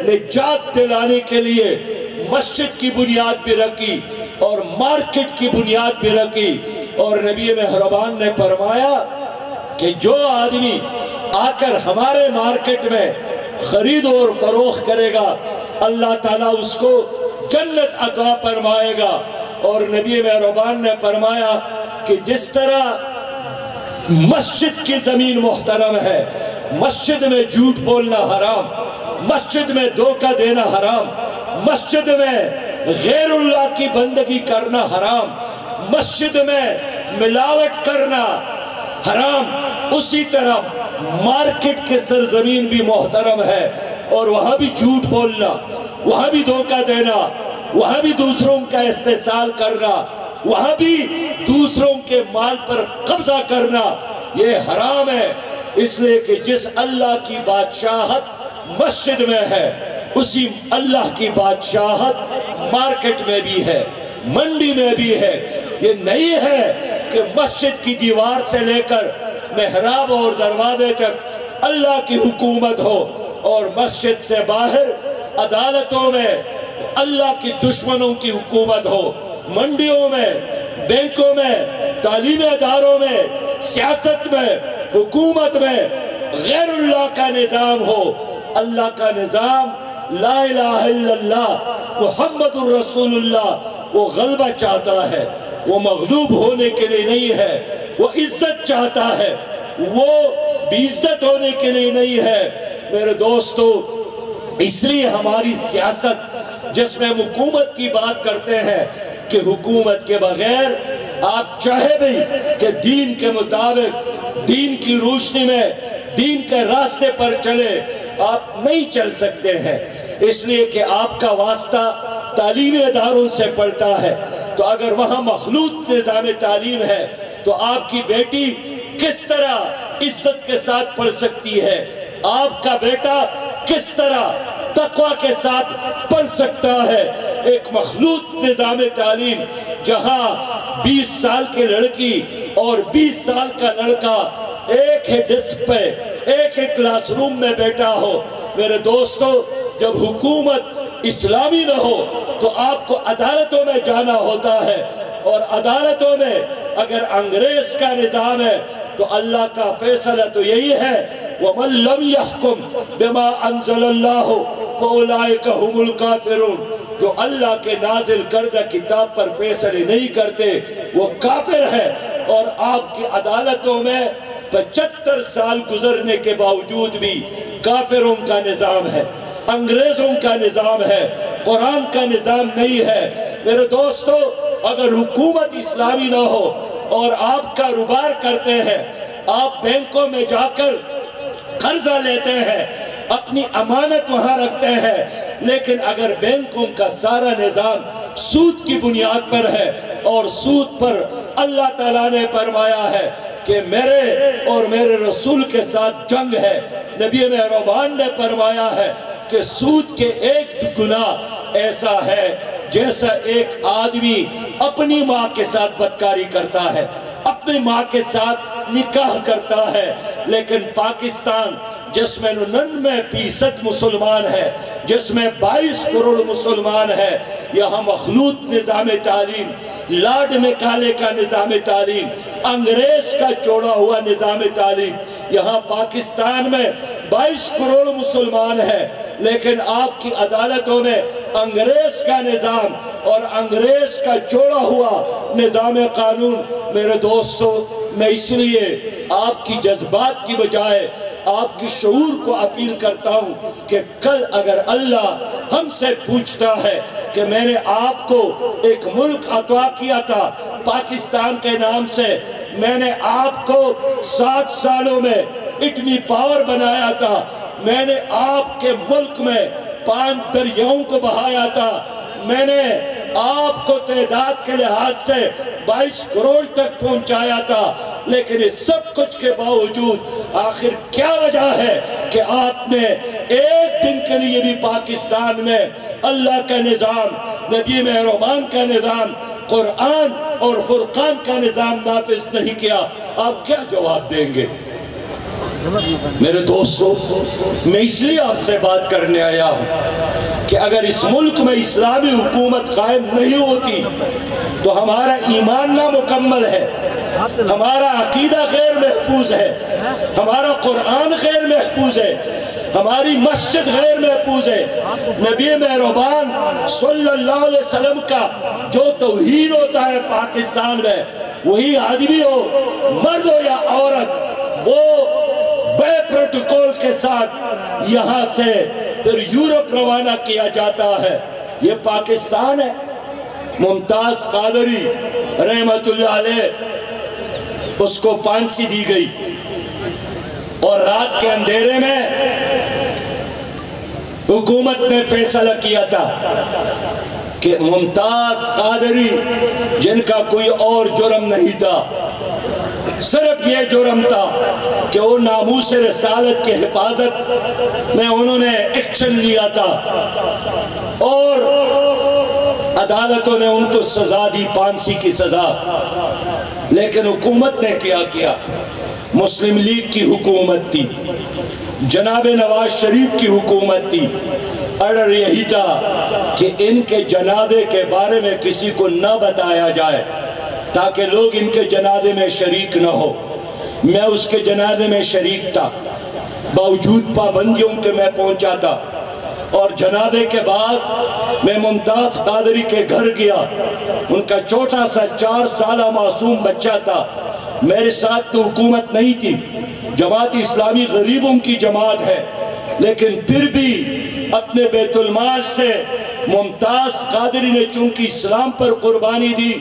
نجات دلانے کے لیے مسجد کی بنیاد بھی رکھی اور مارکیٹ کی بنیاد بھی رکھی، اور نبی مہربان نے فرمایا کہ جو آدمی آ کر ہمارے مارکیٹ میں خرید اور فروخت کرے گا اللہ تعالیٰ اس کو جنت عطا فرمائے گا۔ اور نبی مہربان نے فرمایا کہ جس طرح مسجد کی زمین محترم ہے، مسجد میں جھوٹ بولنا حرام، مسجد میں دھوکہ دینا حرام، مسجد میں غیر اللہ کی بندگی کرنا حرام، مسجد میں ملاوٹ کرنا حرام، اسی طرح مارکیٹ کے سرزمین بھی محترم ہے، اور وہاں بھی جھوٹ بولنا، وہاں بھی دھوکہ دینا، وہاں بھی دوسروں کا استحصال کرنا، وہاں بھی دوسروں کے مال پر قبضہ کرنا، یہ حرام ہے۔ اس لیے کہ جس اللہ کی بادشاہت مسجد میں ہے اسی اللہ کی بادشاہت مارکیٹ میں بھی ہے، منڈی میں بھی ہے۔ یہ نہیں ہے کہ مسجد کی دیوار سے لے کر محراب اور دروازے تک اللہ کی حکومت ہو، اور مسجد سے باہر عدالتوں میں اللہ کی دشمنوں کی حکومت ہو، منڈیوں میں، بینکوں میں، تعلیمی اداروں میں، سیاست میں، حکومت میں غیر اللہ کا نظام ہو۔ اللہ کا نظام لا الہ الا اللہ محمد الرسول اللہ، وہ غلبہ چاہتا ہے، وہ مغلوب ہونے کے لیے نہیں ہے، وہ عزت چاہتا ہے، وہ بے عزت ہونے کے لیے نہیں ہے۔ میرے دوستو، اس لیے ہماری سیاست جس میں ہم حکومت کی بات کرتے ہیں کہ حکومت کے بغیر آپ چاہے بھی کہ دین کے مطابق، دین کی روشنی میں، دین کے راستے پر چلے، آپ نہیں چل سکتے ہیں، اس لیے کہ آپ کا واسطہ تعلیمی اداروں سے پڑتا ہے۔ تو اگر وہاں مخلوط نظام تعلیم ہے تو آپ کی بیٹی کس طرح عزت کے ساتھ پڑھ سکتی ہے؟ آپ کا بیٹا کس طرح تقوی کے ساتھ پڑھ سکتا ہے؟ ایک مخلوط نظام تعلیم جہاں 20 سال کی لڑکی اور 20 سال کا لڑکا ایک ہی ڈسک پہ، ایک ہی کلاس روم میں بیٹھا ہو۔ میرے دوستو، جب حکومت اسلامی نہ ہو تو آپ کو عدالتوں میں جانا ہوتا ہے، اور عدالتوں میں اگر انگریز کا نظام ہے تو اللہ کا فیصلہ تو یہی ہے، وَمَن لَّمْ يَحْكُمْ بِمَا أَنزَلَ اللَّهُ فَأُولَٰئِكَ هُمُ الْكَافِرُونَ۔ جو اللہ کے نازل کردہ کتاب پر فیصلے نہیں کرتے وہ کافر ہے۔ اور آپ کی عدالتوں میں 75 سال گزرنے کے باوجود بھی کافروں کا نظام ہے، انگریزوں کا نظام ہے، قرآن کا نظام نہیں ہے۔ میرے دوستو، اگر حکومت اسلامی نہ ہو اور آپ کاروبار کرتے ہیں، آپ بینکوں میں جا کر قرضہ لیتے ہیں، اپنی امانت وہاں رکھتے ہیں، لیکن اگر بینکوں کا سارا نظام سود کی بنیاد پر ہے، اور سود پر اللہ تعالیٰ نے فرمایا ہے کہ میرے اور میرے رسول کے ساتھ جنگ ہے، نبی مہربان نے فرمایا ہے کہ سود کے ایک گناہ ایسا ہے جیسا ایک آدمی اپنی ماں کے ساتھ بدکاری کرتا ہے، اپنی ماں کے ساتھ نکاح کرتا ہے۔ لیکن پاکستان جس میں 99% مسلمان ہے، جس میں 22 کروڑ مسلمان ہے، یہاں مخلوط نظام تعلیم، لاڈ مکالے کا نظام تعلیم، انگریز کا جوڑا ہوا نظام تعلیم، یہاں پاکستان میں 22 کروڑ مسلمان ہے، لیکن آپ کی عدالتوں میں انگریز کا نظام اور انگریز کا جوڑا ہوا نظام قانون۔ میرے دوستو، میں اس لیے آپ کی جذبات کی بجائے آپ کی شعور کو اپیل کرتا ہوں کہ کل اگر اللہ ہم سے پوچھتا ہے کہ میں نے آپ کو ایک ملک عطا کیا تھا پاکستان کے نام سے، میں نے آپ کو 60 سالوں میں اتنی پاور بنایا تھا، میں نے آپ کے ملک میں 5 دریاؤں کو بہایا تھا، میں نے آپ کو تعداد کے لحاظ سے 22 کروڑ تک پہنچایا تھا، لیکن اس سب کچھ کے باوجود آخر کیا وجہ ہے کہ آپ نے ایک دن کے لیے بھی پاکستان میں اللہ کا نظام، نبی مہربان کا نظام، قرآن اور فرقان کا نظام نافذ نہیں کیا؟ آپ کیا جواب دیں گے؟ میرے دوستو، میں اس لیے آپ سے بات کرنے آیا ہوں کہ اگر اس ملک میں اسلامی حکومت قائم نہیں ہوتی تو ہمارا ایمان نامکمل ہے، ہمارا عقیدہ غیر محفوظ ہے، ہمارا قرآن غیر محفوظ ہے، ہماری مسجد غیر محفوظ ہے۔ نبی مہربان صلی اللہ علیہ وسلم کا جو توہین ہوتا ہے پاکستان میں، وہی آدمی ہو، مرد ہو یا عورت، وہ بے پروٹوکول کے ساتھ یہاں سے پھر یورپ روانہ کیا جاتا ہے۔ یہ پاکستان ہے۔ ممتاز قادری رحمت اللہ علیہ، اس کو پھانسی دی گئی، اور رات کے اندھیرے میں حکومت نے فیصلہ کیا تھا کہ ممتاز قادری، جن کا کوئی اور جرم نہیں تھا، صرف یہ جرم تھا کہ وہ ناموس رسالت کی حفاظت میں انہوں نے ایکشن لیا تھا، اور عدالتوں نے ان کو سزا دی، پھانسی کی سزا۔ لیکن حکومت نے کیا کیا؟ مسلم لیگ کی حکومت تھی، جناب نواز شریف کی حکومت تھی، آرڈر یہی تھا کہ ان کے جنازے کے بارے میں کسی کو نہ بتایا جائے تاکہ لوگ ان کے جنازے میں شریک نہ ہو۔ میں اس کے جنازے میں شریک تھا، باوجود پابندیوں کے میں پہنچا تھا، اور جنازے کے بعد میں ممتاز قادری کے گھر گیا. ان کا چھوٹا سا 4 سالہ معصوم بچہ تھا. میرے ساتھ تو حکومت نہیں تھی. جماعت اسلامی غریبوں کی جماعت ہے, لیکن پھر بھی اپنے بیت المال سے ممتاز قادری نے چونکہ اسلام پر قربانی دی,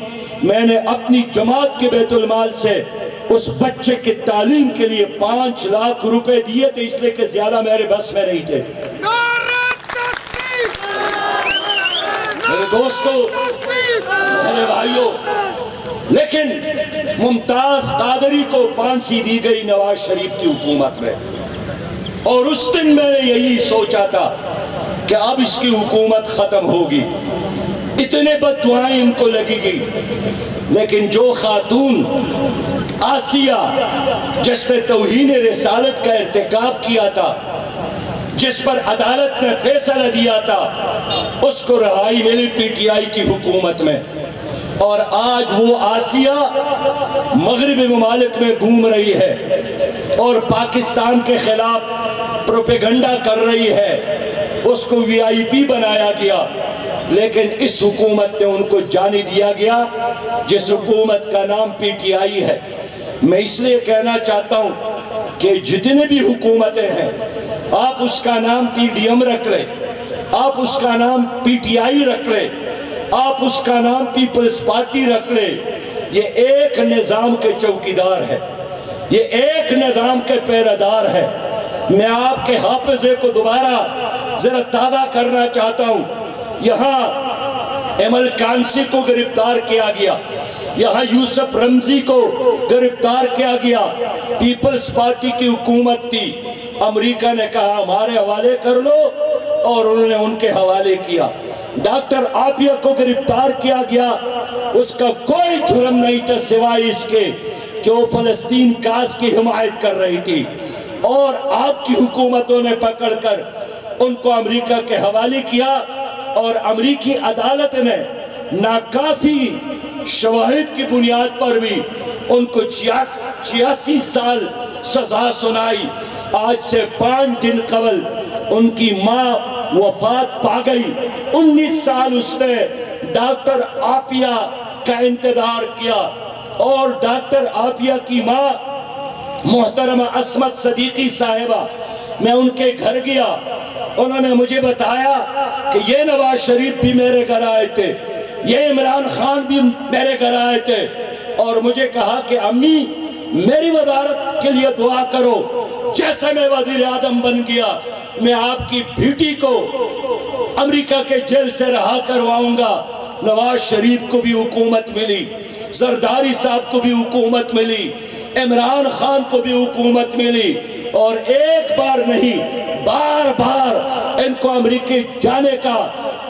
میں نے اپنی جماعت کے بیت المال سے اس بچے کی تعلیم کے لیے 5 لاکھ روپے دیے تھے, اس لیے کہ زیادہ میرے بس میں نہیں تھے. میرے دوستو, میرے بھائیوں, لیکن ممتاز قادری کو پھانسی دی گئی نواز شریف کی حکومت میں, اور اس دن میں نے یہی سوچا تھا کہ اب اس کی حکومت ختم ہوگی. اتنے بد دعائیں ان کو لگی گئی, لیکن جو خاتون آسیہ جس نے توہین رسالت کا ارتکاب کیا تھا, جس پر عدالت نے فیصلہ دیا تھا, اس کو رہائی ملی پی ٹی آئی کی حکومت میں, اور آج وہ آسیہ مغربی ممالک میں گھوم رہی ہے اور پاکستان کے خلاف پروپیگنڈا کر رہی ہے. اس کو وی آئی پی بنایا گیا, لیکن اس حکومت نے ان کو جانے دیا گیا جس حکومت کا نام پی ٹی آئی ہے. میں اس لیے کہنا چاہتا ہوں کہ جتنے بھی حکومتیں ہیں, آپ اس کا نام پی ڈی ایم رکھ لیں, آپ اس کا نام پی ٹی آئی رکھ لیں, آپ اس کا نام پیپلز پارٹی رکھ لیں, یہ ایک نظام کے چوکیدار ہے, یہ ایک نظام کے پیرادار ہے. میں آپ کے حافظے کو دوبارہ ذرا تازہ کرنا چاہتا ہوں. یہاں ایمل کانسی کو گرفتار کیا گیا, یہاں یوسف رمزی کو گرفتار کیا گیا, پیپلز پارٹی کی حکومت تھی. امریکہ نے کہا ہمارے حوالے کر لو, اور انہوں نے ان کے حوالے کیا. ڈاکٹر عافیہ کو گرفتار کیا گیا, اس کا کوئی جرم نہیں تھا سوائے اس کے کہ وہ فلسطین کاز کی حمایت کر رہی تھی, اور آپ کی حکومتوں نے پکڑ کر ان کو امریکہ کے حوالے کیا, اور امریکی عدالت نے ناکافی شواہد کی بنیاد پر بھی ان کو 86 سال سزا سنائی. آج سے 5 دن قبل ان کی ماں وفات پا گئی. 19 سال اس نے ڈاکٹر عافیہ کا انتظار کیا, اور ڈاکٹر عافیہ کی ماں محترمہ عصمت صدیقی صاحبہ, میں ان کے گھر گیا, انہوں نے مجھے بتایا کہ یہ نواز شریف بھی میرے گھر آئے تھے, یہ عمران خان بھی میرے گھر آئے تھے, اور مجھے کہا کہ امی میری وزارت کے لیے دعا کرو, جیسے میں وزیر اعظم بن گیا میں آپ کی بیٹی کو امریکہ کے جیل سے رہا کرواؤں گا. نواز شریف کو بھی حکومت ملی, زرداری صاحب کو بھی حکومت ملی, عمران خان کو بھی حکومت ملی, اور ایک بار نہیں بار بار ان کو امریکی جانے کا,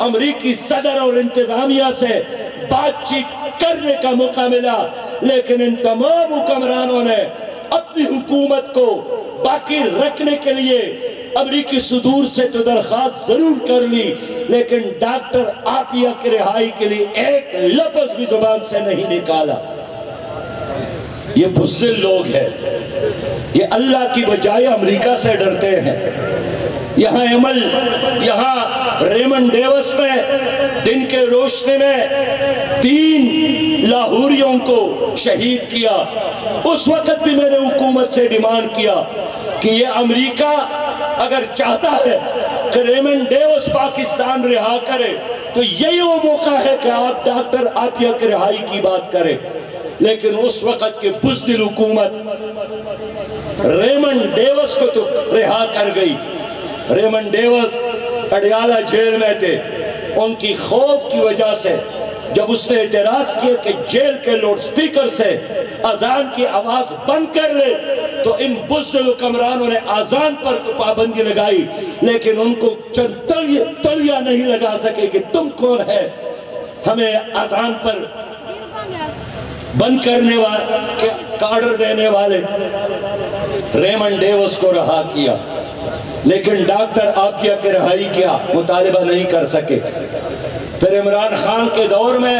امریکی صدر اور انتظامیہ سے بات چیت کرنے کا موقع ملا. لیکن ان تمام حکمرانوں نے اپنی حکومت کو باقی رکھنے کے لیے امریکی صدور سے تو درخواست ضرور کر لی, لیکن ڈاکٹر عافیہ کی رہائی کے لیے ایک لفظ بھی زبان سے نہیں نکالا. یہ بزدل لوگ ہیں, یہ اللہ کی بجائے امریکہ سے ڈرتے ہیں. یہاں ریمن ڈیوس نے دن کے روشنی میں 3 لاہوریوں کو شہید کیا. اس وقت بھی میں نے حکومت سے ڈیمانڈ کیا کہ یہ امریکہ اگر چاہتا ہے کہ ریمن ڈیوس پاکستان رہا کرے تو یہی وہ موقع ہے کہ آپ ڈاکٹر عافیہ کی رہائی کی بات کریں. لیکن اس وقت کی بزدل حکومت ریمن ڈیوس کو تو رہا کر گئی. ریمن ڈیوس اڈیالہ جیل میں تھے, ان کی خوف کی وجہ سے جب اس نے اعتراض کیا کہ جیل کے لاؤڈ سپیکر سے اذان کی آواز بند کر لے, تو ان بزدل حکمرانوں نے اذان پر تو پابندی لگائی, لیکن ان کو چند تلیہ نہیں لگا سکے کہ تم کون ہے ہمیں اذان پر بند کرنے والے کا آرڈر دینے والے. ریمن ڈیوس کو رہا کیا, لیکن ڈاکٹر عافیہ کی رہائی کیا مطالبہ نہیں کر سکے. پھر عمران خان کے دور میں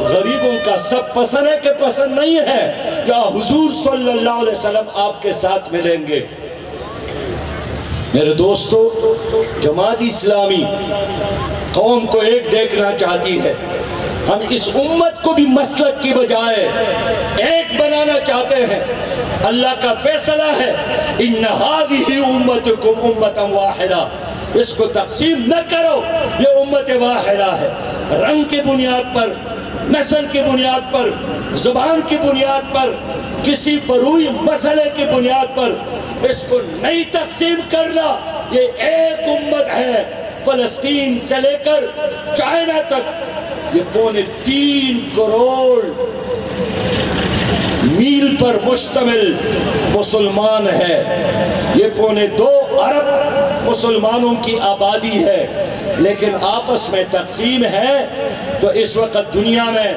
غریبوں کا سب پسند ہے کہ پسند نہیں ہے؟ یا حضور صلی اللہ علیہ وسلم آپ کے ساتھ ملیں گے؟ میرے دوستو، جماعت اسلامی قوم کو ایک دیکھنا چاہتی ہے. ہم اس امت کو بھی مسلک کی بجائے ایک بنانا چاہتے ہیں. اللہ کا فیصلہ ہے ان هذه امتکم امتا واحدہ، اس کو تقسیم نہ کرو، یہ امت واحدہ ہے. رنگ کی بنیاد پر، نسل کی بنیاد پر، زبان کی بنیاد پر، کسی فروعی مسئلے کی بنیاد پر اس کو نہیں تقسیم کرنا. یہ ایک امت ہے. فلسطین سے لے کر چائنا تک یہ 3.25 کروڑ میل پر مشتمل مسلمان ہے. یہ 2.25 ارب مسلمانوں کی آبادی ہے، لیکن آپس میں تقسیم ہے. تو اس وقت دنیا میں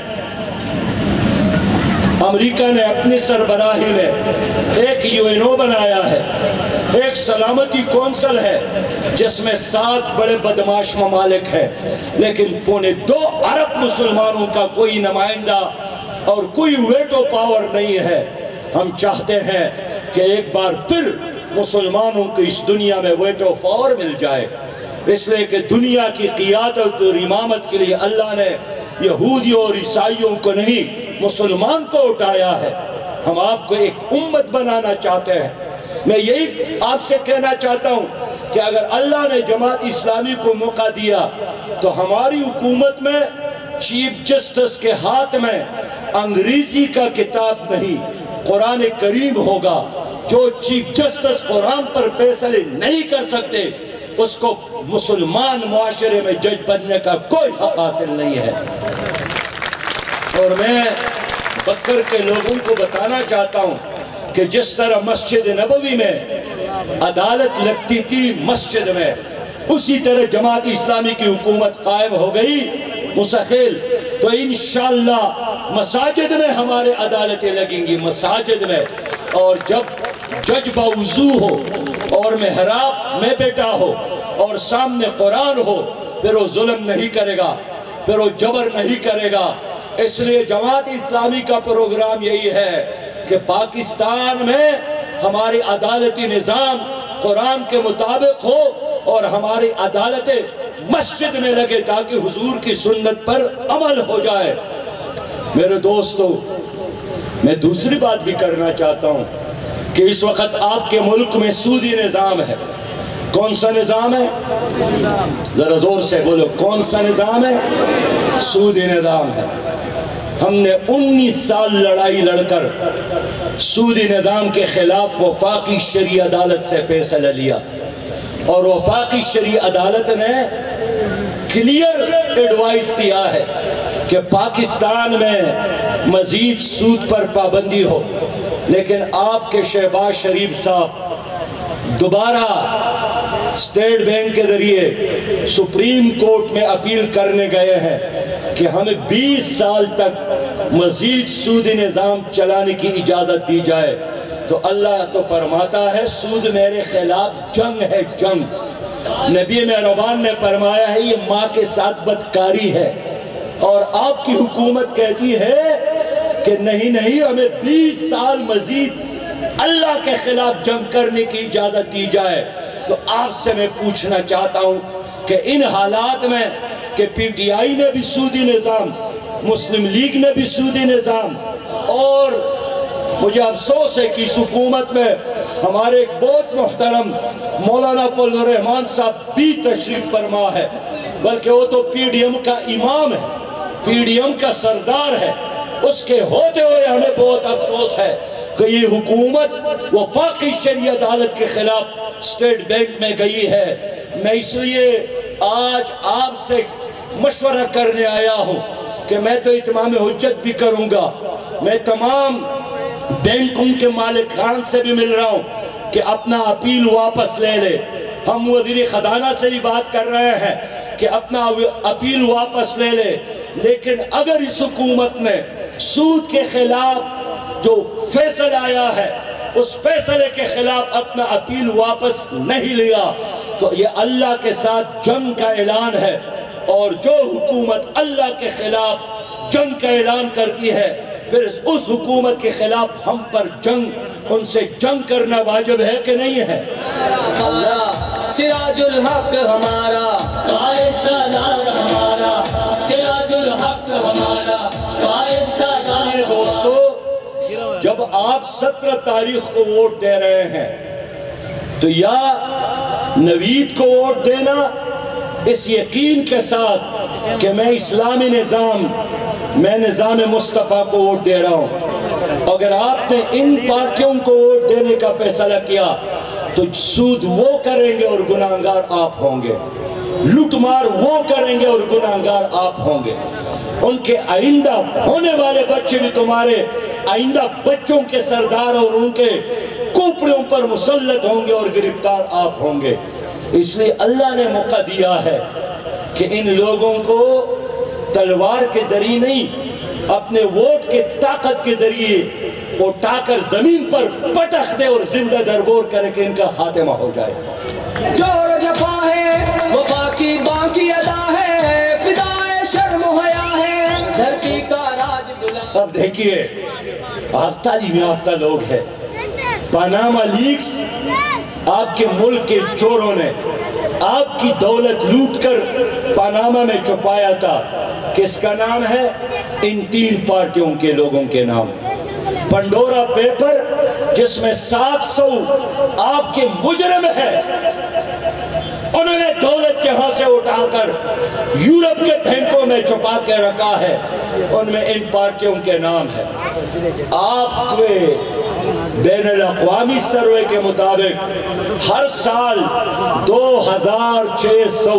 امریکہ نے اپنی سربراہی میں ایک UNO بنایا ہے، ایک سلامتی کونسل ہے جس میں 7 بڑے بدماش ممالک ہیں، لیکن 2.25 ارب مسلمانوں کا کوئی نمائندہ اور کوئی ویٹو پاور نہیں ہے. ہم چاہتے ہیں کہ ایک بار پھر مسلمانوں کو اس دنیا میں ویٹو پاور مل جائے، اس لئے کہ دنیا کی قیادت اور امامت کے لیے اللہ نے یہودیوں اور عیسائیوں کو نہیں، مسلمان کو اٹھایا ہے. ہم آپ کو ایک امت بنانا چاہتے ہیں. میں یہی آپ سے کہنا چاہتا ہوں کہ اگر اللہ نے جماعت اسلامی کو موقع دیا تو ہماری حکومت میں چیف جسٹس کے ہاتھ میں انگریزی کا کتاب نہیں، قرآن کریم ہوگا. جو چیف جسٹس قرآن پر فیصلے نہیں کر سکتے اس کو مسلمان معاشرے میں جج بننے کا کوئی حق حاصل نہیں ہے. اور میں بکر کے لوگوں کو بتانا چاہتا ہوں کہ جس طرح مسجد نبوی میں عدالت لگتی تھی مسجد میں، اسی طرح جماعت اسلامی کی حکومت قائم ہو گئی مستقل. تو انشاءاللہ مساجد میں ہمارے عدالتیں لگیں گی، مساجد میں. اور جب جج باوضو ہو اور محراب میں بیٹھا ہو اور سامنے قرآن ہو، پھر وہ ظلم نہیں کرے گا، پھر وہ جبر نہیں کرے گا. اس لیے جماعت اسلامی کا پروگرام یہی ہے کہ پاکستان میں ہماری عدالتی نظام قرآن کے مطابق ہو اور ہماری عدالتیں مسجد میں لگے تاکہ حضور کی سنت پر عمل ہو جائے. میرے دوستو، میں دوسری بات بھی کرنا چاہتا ہوں کہ اس وقت آپ کے ملک میں سودی نظام ہے. کون سا نظام ہے؟ ذرا زور سے بولو، کون سا نظام ہے؟ سودی نظام ہے. ہم نے 19 سال لڑائی لڑ کر سودی نظام کے خلاف وفاقی شرعی عدالت سے فیصلہ لیا، اور وفاقی شرعی عدالت نے کلیئر ایڈوائس دیا ہے کہ پاکستان میں مزید سود پر پابندی ہو. لیکن آپ کے شہباز شریف صاحب دوبارہ اسٹیٹ بینک کے ذریعے سپریم کورٹ میں اپیل کرنے گئے ہیں کہ ہمیں 20 سال تک مزید سودی نظام چلانے کی اجازت دی جائے. تو اللہ تو فرماتا ہے سود میرے خلاف جنگ ہے، جنگ. نبی مہربان نے فرمایا ہے یہ ماں کے ساتھ بدکاری ہے. اور آپ کی حکومت کہتی ہے کہ نہیں ہمیں 20 سال مزید اللہ کے خلاف جنگ کرنے کی اجازت دی جائے. تو آپ سے میں پوچھنا چاہتا ہوں کہ ان حالات میں کہ پی ٹی آئی نے بھی سودی نظام، مسلم لیگ نے بھی سودی نظام، اور مجھے افسوس ہے کہ اس حکومت میں ہمارے ایک بہت محترم مولانا فضل الرحمان صاحب بھی تشریف فرما ہے، بلکہ وہ تو پی ڈی ایم کا امام ہے، پی ڈی ایم کا سردار ہے. اس کے ہوتے ہوئے ہمیں بہت افسوس ہے کہ یہ حکومت وفاقی شرعی عدالت کے خلاف اسٹیٹ بینک میں گئی ہے. میں اس لیے آج آپ سے مشورہ کرنے آیا ہوں کہ میں تو اتمام حجت بھی کروں گا، میں تمام بینکوں کے مالکان سے بھی مل رہا ہوں کہ اپنا اپیل واپس لے لے. ہم وزیر خزانہ سے بھی بات کر رہے ہیں کہ اپنا اپیل واپس لے لے. لیکن اگر اس حکومت نے سود کے خلاف جو فیصلہ آیا ہے اس فیصلے کے خلاف اپنا اپیل واپس نہیں لیا تو یہ اللہ کے ساتھ جنگ کا اعلان ہے. اور جو حکومت اللہ کے خلاف جنگ کا اعلان کرتی ہے، پھر اس حکومت کے خلاف ہم پر جنگ، ان سے جنگ کرنا واجب ہے کہ نہیں ہے؟ اللہ سراج الحق ہمارا، قائد سالار ہمارا، سراج الحق ہمارا، قائد سالار دوستو، جب آپ 17 تاریخ کو ووٹ دے رہے ہیں تو یا نوید کو ووٹ دینا اس یقین کے ساتھ کہ میں اسلامی نظام، میں نظام مصطفیٰ کو ووٹ دے رہا ہوں. اگر آپ نے ان پارٹیوں کو ووٹ دینے کا فیصلہ کیا تو سود وہ کریں گے اور گناہگار آپ ہوں گے، لوٹ مار وہ کریں گے اور گناہگار آپ ہوں گے. ان کے آئندہ ہونے والے بچے بھی تمہارے آئندہ بچوں کے سردار اور ان کے کوپڑوں پر مسلط ہوں گے اور گرفتار آپ ہوں گے. اس لیے اللہ نے موقع دیا ہے کہ ان لوگوں کو تلوار کے ذریعے نہیں، اپنے ووٹ کے طاقت کے ذریعے اٹھا کر زمین پر پٹخ دے اور زندہ درگور کرے کہ ان کا خاتمہ ہو جائے. جوڑ جفا ہے، وفا کی باقی ادا ہے، فدائے شرم و حیا ہے، دھرتی کا راج دلا. اب دیکھیے، آپ تعلیم یافتہ لوگ ہیں، پاناما لیکس آپ کے ملک کے چوروں نے آپ کی دولت لوٹ کر پاناما میں چھپایا تھا. کس کا نام ہے؟ ان 3 پارٹیوں کے لوگوں کے نام. پنڈورا پیپر جس میں 700 آپ کے مجرم ہے، انہوں نے دولت یہاں سے اٹھا کر یورپ کے بینکوں میں چھپا کے رکھا ہے، ان میں ان پارٹیوں کے نام ہے. آپ کے بین الاقوامی سروے کے مطابق ہر سال 2600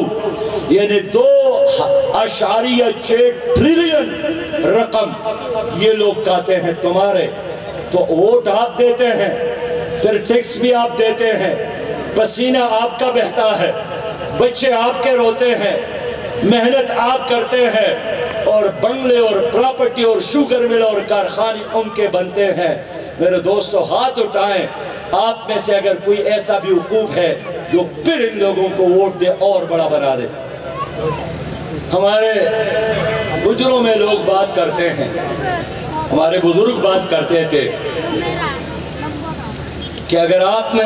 یعنی 2.6 ٹریلین رقم یہ لوگ کہتے ہیں تمہارے. تو ووٹ آپ دیتے ہیں، پھر ٹیکس بھی آپ دیتے ہیں، پسینہ آپ کا بہتا ہے، بچے آپ کے روتے ہیں، محنت آپ کرتے ہیں، اور بنگلے اور پراپرٹی اور شوگر مل اور کارخانے ان کے بنتے ہیں. میرے دوستو ہاتھ اٹھائیں آپ میں سے اگر کوئی ایسا بھی حقوق ہے جو پھر ان لوگوں کو ووٹ دے اور بڑا بنا دے. ہمارے بزرگوں میں لوگ بات کرتے ہیں، ہمارے بزرگ بات کرتے تھے کہ اگر آپ نے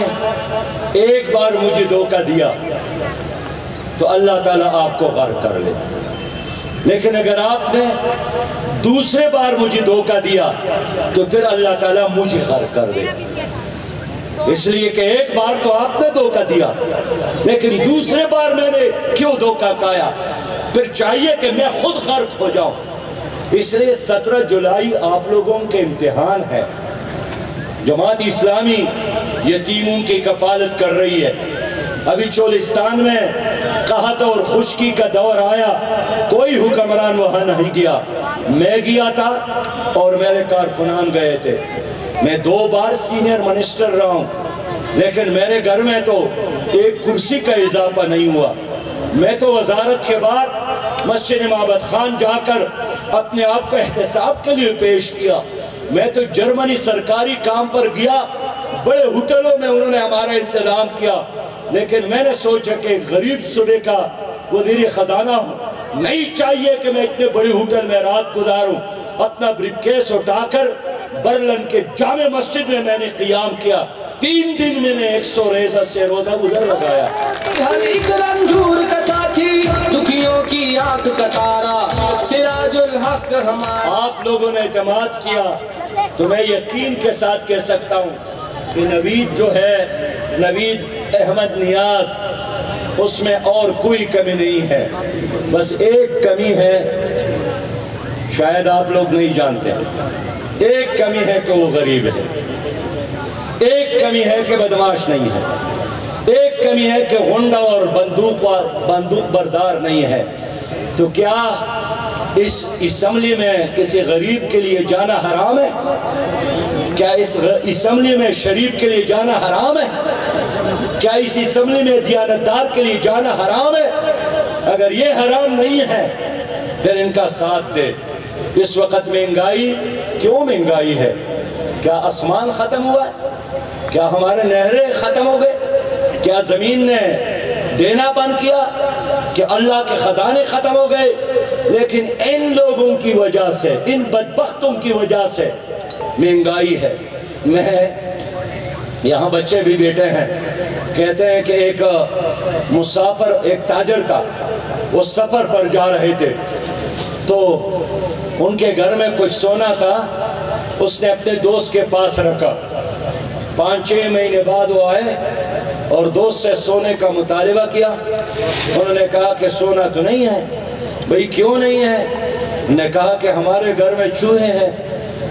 ایک بار مجھے دھوکہ دیا تو اللہ تعالیٰ آپ کو غرق کر لے، لیکن اگر آپ نے دوسرے بار مجھے دھوکہ دیا تو پھر اللہ تعالیٰ مجھے غرق کر دے. اس لیے کہ ایک بار تو آپ نے دھوکہ دیا، لیکن دوسرے بار میں نے کیوں دھوکہ کھایا؟ پھر چاہیے کہ میں خود غرق ہو جاؤں. اس لیے 17 جولائی آپ لوگوں کے امتحان ہے. جماعت اسلامی یتیموں کی کفالت کر رہی ہے. ابھی چولستان میں قحط اور خشکی کا دور آیا، کوئی حکمران وہاں نہیں گیا. میں گیا تھا اور میرے کارکنان گئے تھے. میں 2 بار سینئر منسٹر رہا ہوں، لیکن میرے گھر میں تو ایک کرسی کا اضافہ نہیں ہوا. میں تو وزارت کے بعد مسجد امامت خان جا کر اپنے آپ کو احتساب کے لیے پیش کیا. میں تو جرمنی سرکاری کام پر گیا، بڑے ہوٹلوں میں انہوں نے ہمارا انتظام کیا، لیکن میں نے سوچا کہ غریب صوبے کا وزیر خزانہ ہوں، نہیں چاہیے کہ میں اتنے بڑے ہوٹل میں رات گزاروں. اپنا بریف کیس اٹھا کر برلن کے جامع مسجد میں میں نے قیام کیا. 3 دن میں نے 100 ریزہ سے روزہ گزر لگایا. ہر ایک رنجور کا ساتھی، دکھیوں کی آنکھ کا تارا، سراج الحق ہمارا. آپ لوگوں نے اعتماد کیا تو میں یقین کے ساتھ کہہ سکتا ہوں کہ نوید جو ہے، نوید احمد نیاز، اس میں اور کوئی کمی نہیں ہے. بس ایک کمی ہے، شاید آپ لوگ نہیں جانتے. ایک کمی ہے کہ وہ غریب ہے، ایک کمی ہے کہ بدماش نہیں ہے، ایک کمی ہے کہ غنڈہ اور بندوق بردار نہیں ہے. تو کیا اس اسمبلی میں کسی غریب کے لیے جانا حرام ہے؟ کیا اس اسمبلی میں شریف کے لیے جانا حرام ہے؟ کیا اس اسمبلی میں دیانتدار کے لیے جانا حرام ہے؟ اگر یہ حرام نہیں ہے پھر ان کا ساتھ دے. اس وقت مہنگائی، کیوں مہنگائی ہے؟ کیا آسمان ختم ہوا ہے؟ کیا ہمارے نہریں ختم ہو گئے؟ کیا زمین نے دینا بند کیا؟ کہ اللہ کے خزانے ختم ہو گئے؟ لیکن ان لوگوں لوگوں کی وجہ سے، ان بدبختوں کی وجہ سے مہنگائی ہے۔ میں یہاں بچے بھی بیٹے ہیں، کہتے ہیں کہ ایک مسافر، ایک تاجر تھا، وہ سفر پر جا رہے تھے تو ان کے گھر میں کچھ سونا تھا، اس نے اپنے دوست کے پاس رکھا۔ 5-6 مہینے بعد وہ آئے اور دوست سے سونے کا مطالبہ کیا۔ انہوں نے کہا کہ سونا تو نہیں ہے۔ بھئی کیوں نہیں ہے؟ انہوں نے کہا کہ ہمارے گھر میں چوہے ہیں،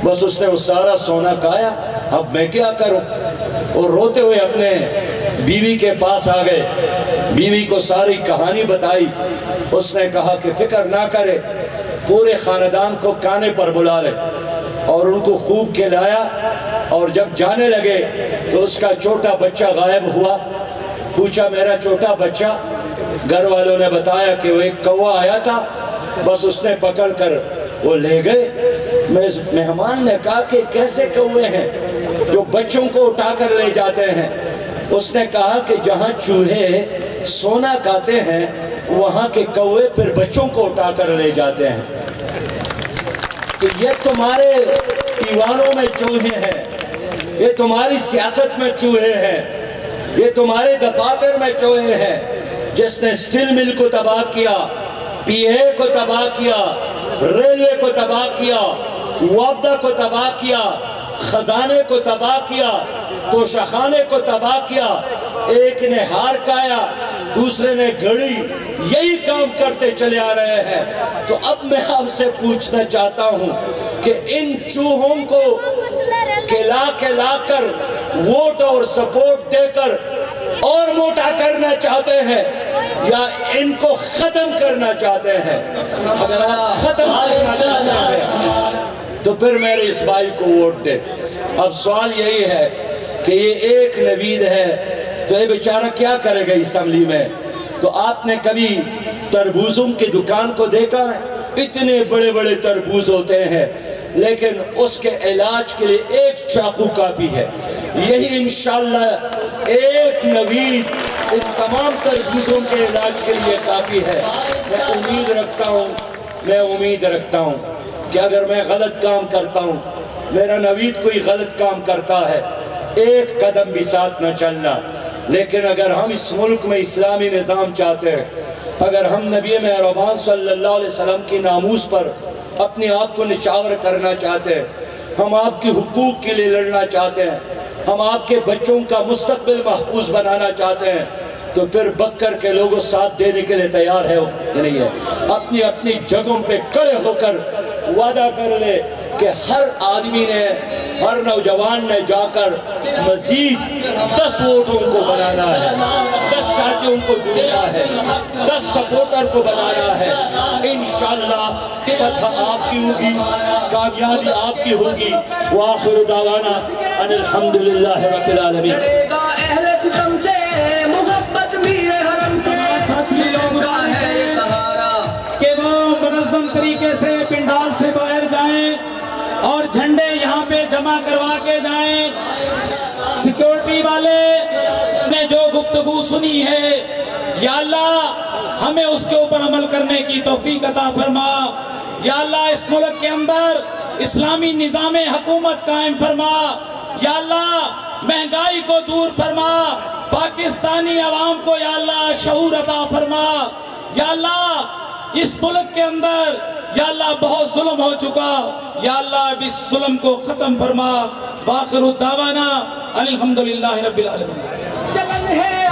بس اس نے وہ سارا سونا کھایا، اب میں کیا کروں؟ اور روتے ہوئے اپنے بیوی کے پاس آ گئے، بیوی کو ساری کہانی بتائی۔ اس نے کہا کہ فکر نہ کرے، پورے خاندان کو کانے پر بلا لے، اور ان کو خوب کھلایا، اور جب جانے لگے تو اس کا چھوٹا بچہ غائب ہوا۔ پوچھا میرا چھوٹا بچہ؟ گھر والوں نے بتایا کہ وہ ایک کوا آیا تھا، بس اس نے پکڑ کر وہ لے گئے۔ مہمان نے کہا کہ کیسے کوے ہیں جو بچوں کو اٹھا کر لے جاتے ہیں؟ اس نے کہا کہ جہاں چوہے سونا کھاتے ہیں وہاں کے کوے پھر بچوں کو اٹھا کر لے جاتے ہیں۔ تو یہ تمہارے ایوانوں میں چوہے ہیں، یہ تمہاری سیاست میں چوہے ہیں، یہ تمہارے دفاتر میں چوہے ہیں۔ جس نے سٹیل مل کو تباہ کیا، پی اے کو تباہ کیا، ریلوے کو تباہ کیا، وابدہ کو تباہ کیا، خزانے کو تباہ کیا، توشخانے کو تباہ کیا، ایک نے ہار کھایا، دوسرے نے گھڑی، یہی کام کرتے چلے آ رہے ہیں۔ تو اب میں آپ سے پوچھنا چاہتا ہوں کہ ان چوہوں کو کھلا کر ووٹ اور سپورٹ دے کر اور موٹا کرنا چاہتے ہیں یا ان کو ختم کرنا چاہتے ہیں؟ اگر آپ ختم کرنا چاہتے ہیں تو پھر میرے اس بھائی کو ووٹ دے۔ اب سوال یہی ہے کہ یہ ایک نوید ہے تو یہ بیچارہ کیا کرے گا اسمبلی میں؟ تو آپ نے کبھی تربوزوں کی دکان کو دیکھا ہے؟ اتنے بڑے بڑے تربوز ہوتے ہیں، لیکن اس کے علاج کے لیے ایک چاقو کافی ہے۔ یہی انشاءاللہ ایک نوید ان تمام تربوزوں کے علاج کے لیے کافی ہے۔ میں امید رکھتا ہوں کہ اگر میں غلط کام کرتا ہوں، میرا نوید کوئی غلط کام کرتا ہے، ایک قدم بھی ساتھ نہ چلنا۔ لیکن اگر ہم اس ملک میں اسلامی نظام چاہتے ہیں، اگر ہم نبی مہربان صلی اللہ علیہ وسلم کی ناموس پر اپنے آپ کو نچاور کرنا چاہتے ہیں، ہم آپ کی حقوق کے لیے لڑنا چاہتے ہیں، ہم آپ کے بچوں کا مستقبل محفوظ بنانا چاہتے ہیں، تو پھر بکر کے لوگوں ساتھ دینے کے لیے تیار ہے کہ نہیں ہے؟ اپنی اپنی جگہوں پہ کھڑے ہو کر وعدہ کر لے کہ ہر آدمی نے، ہر نوجوان نے جا کر مزید 10 ووٹوں کو بنانا ہے، 10 ساتھیوں کو جوڑنا ہے، 10 سپورٹر کو بنانا ہے۔ انشاءاللہ فتح آپ کی ہوگی، کامیابی آپ کی ہوگی۔ وآخر دعوانا ان الحمدللہ رب العالمین۔ اہل ستم سے محبت میر حرم سے کا ہے سہارا کہ وہ منظم طریقے سے پنڈال سے باہر جائیں اور جھنڈے یہاں پہ جمع کروا کے جائیں۔ سیکیورٹی والے نے جو گفتگو سنی ہے، یا اللہ ہمیں اس کے اوپر عمل کرنے کی توفیق عطا فرما۔ یا اللہ اس ملک کے اندر اسلامی نظام حکومت قائم فرما۔ یا اللہ مہنگائی کو دور فرما، پاکستانی عوام کو یا اللہ شعور عطا فرما۔ یا اللہ اس ملک کے اندر یا اللہ بہت ظلم ہو چکا، یا اللہ اب اس ظلم کو ختم فرما۔ وآخر دعوانا الحمدللہ رب العالمین۔ چلن ہے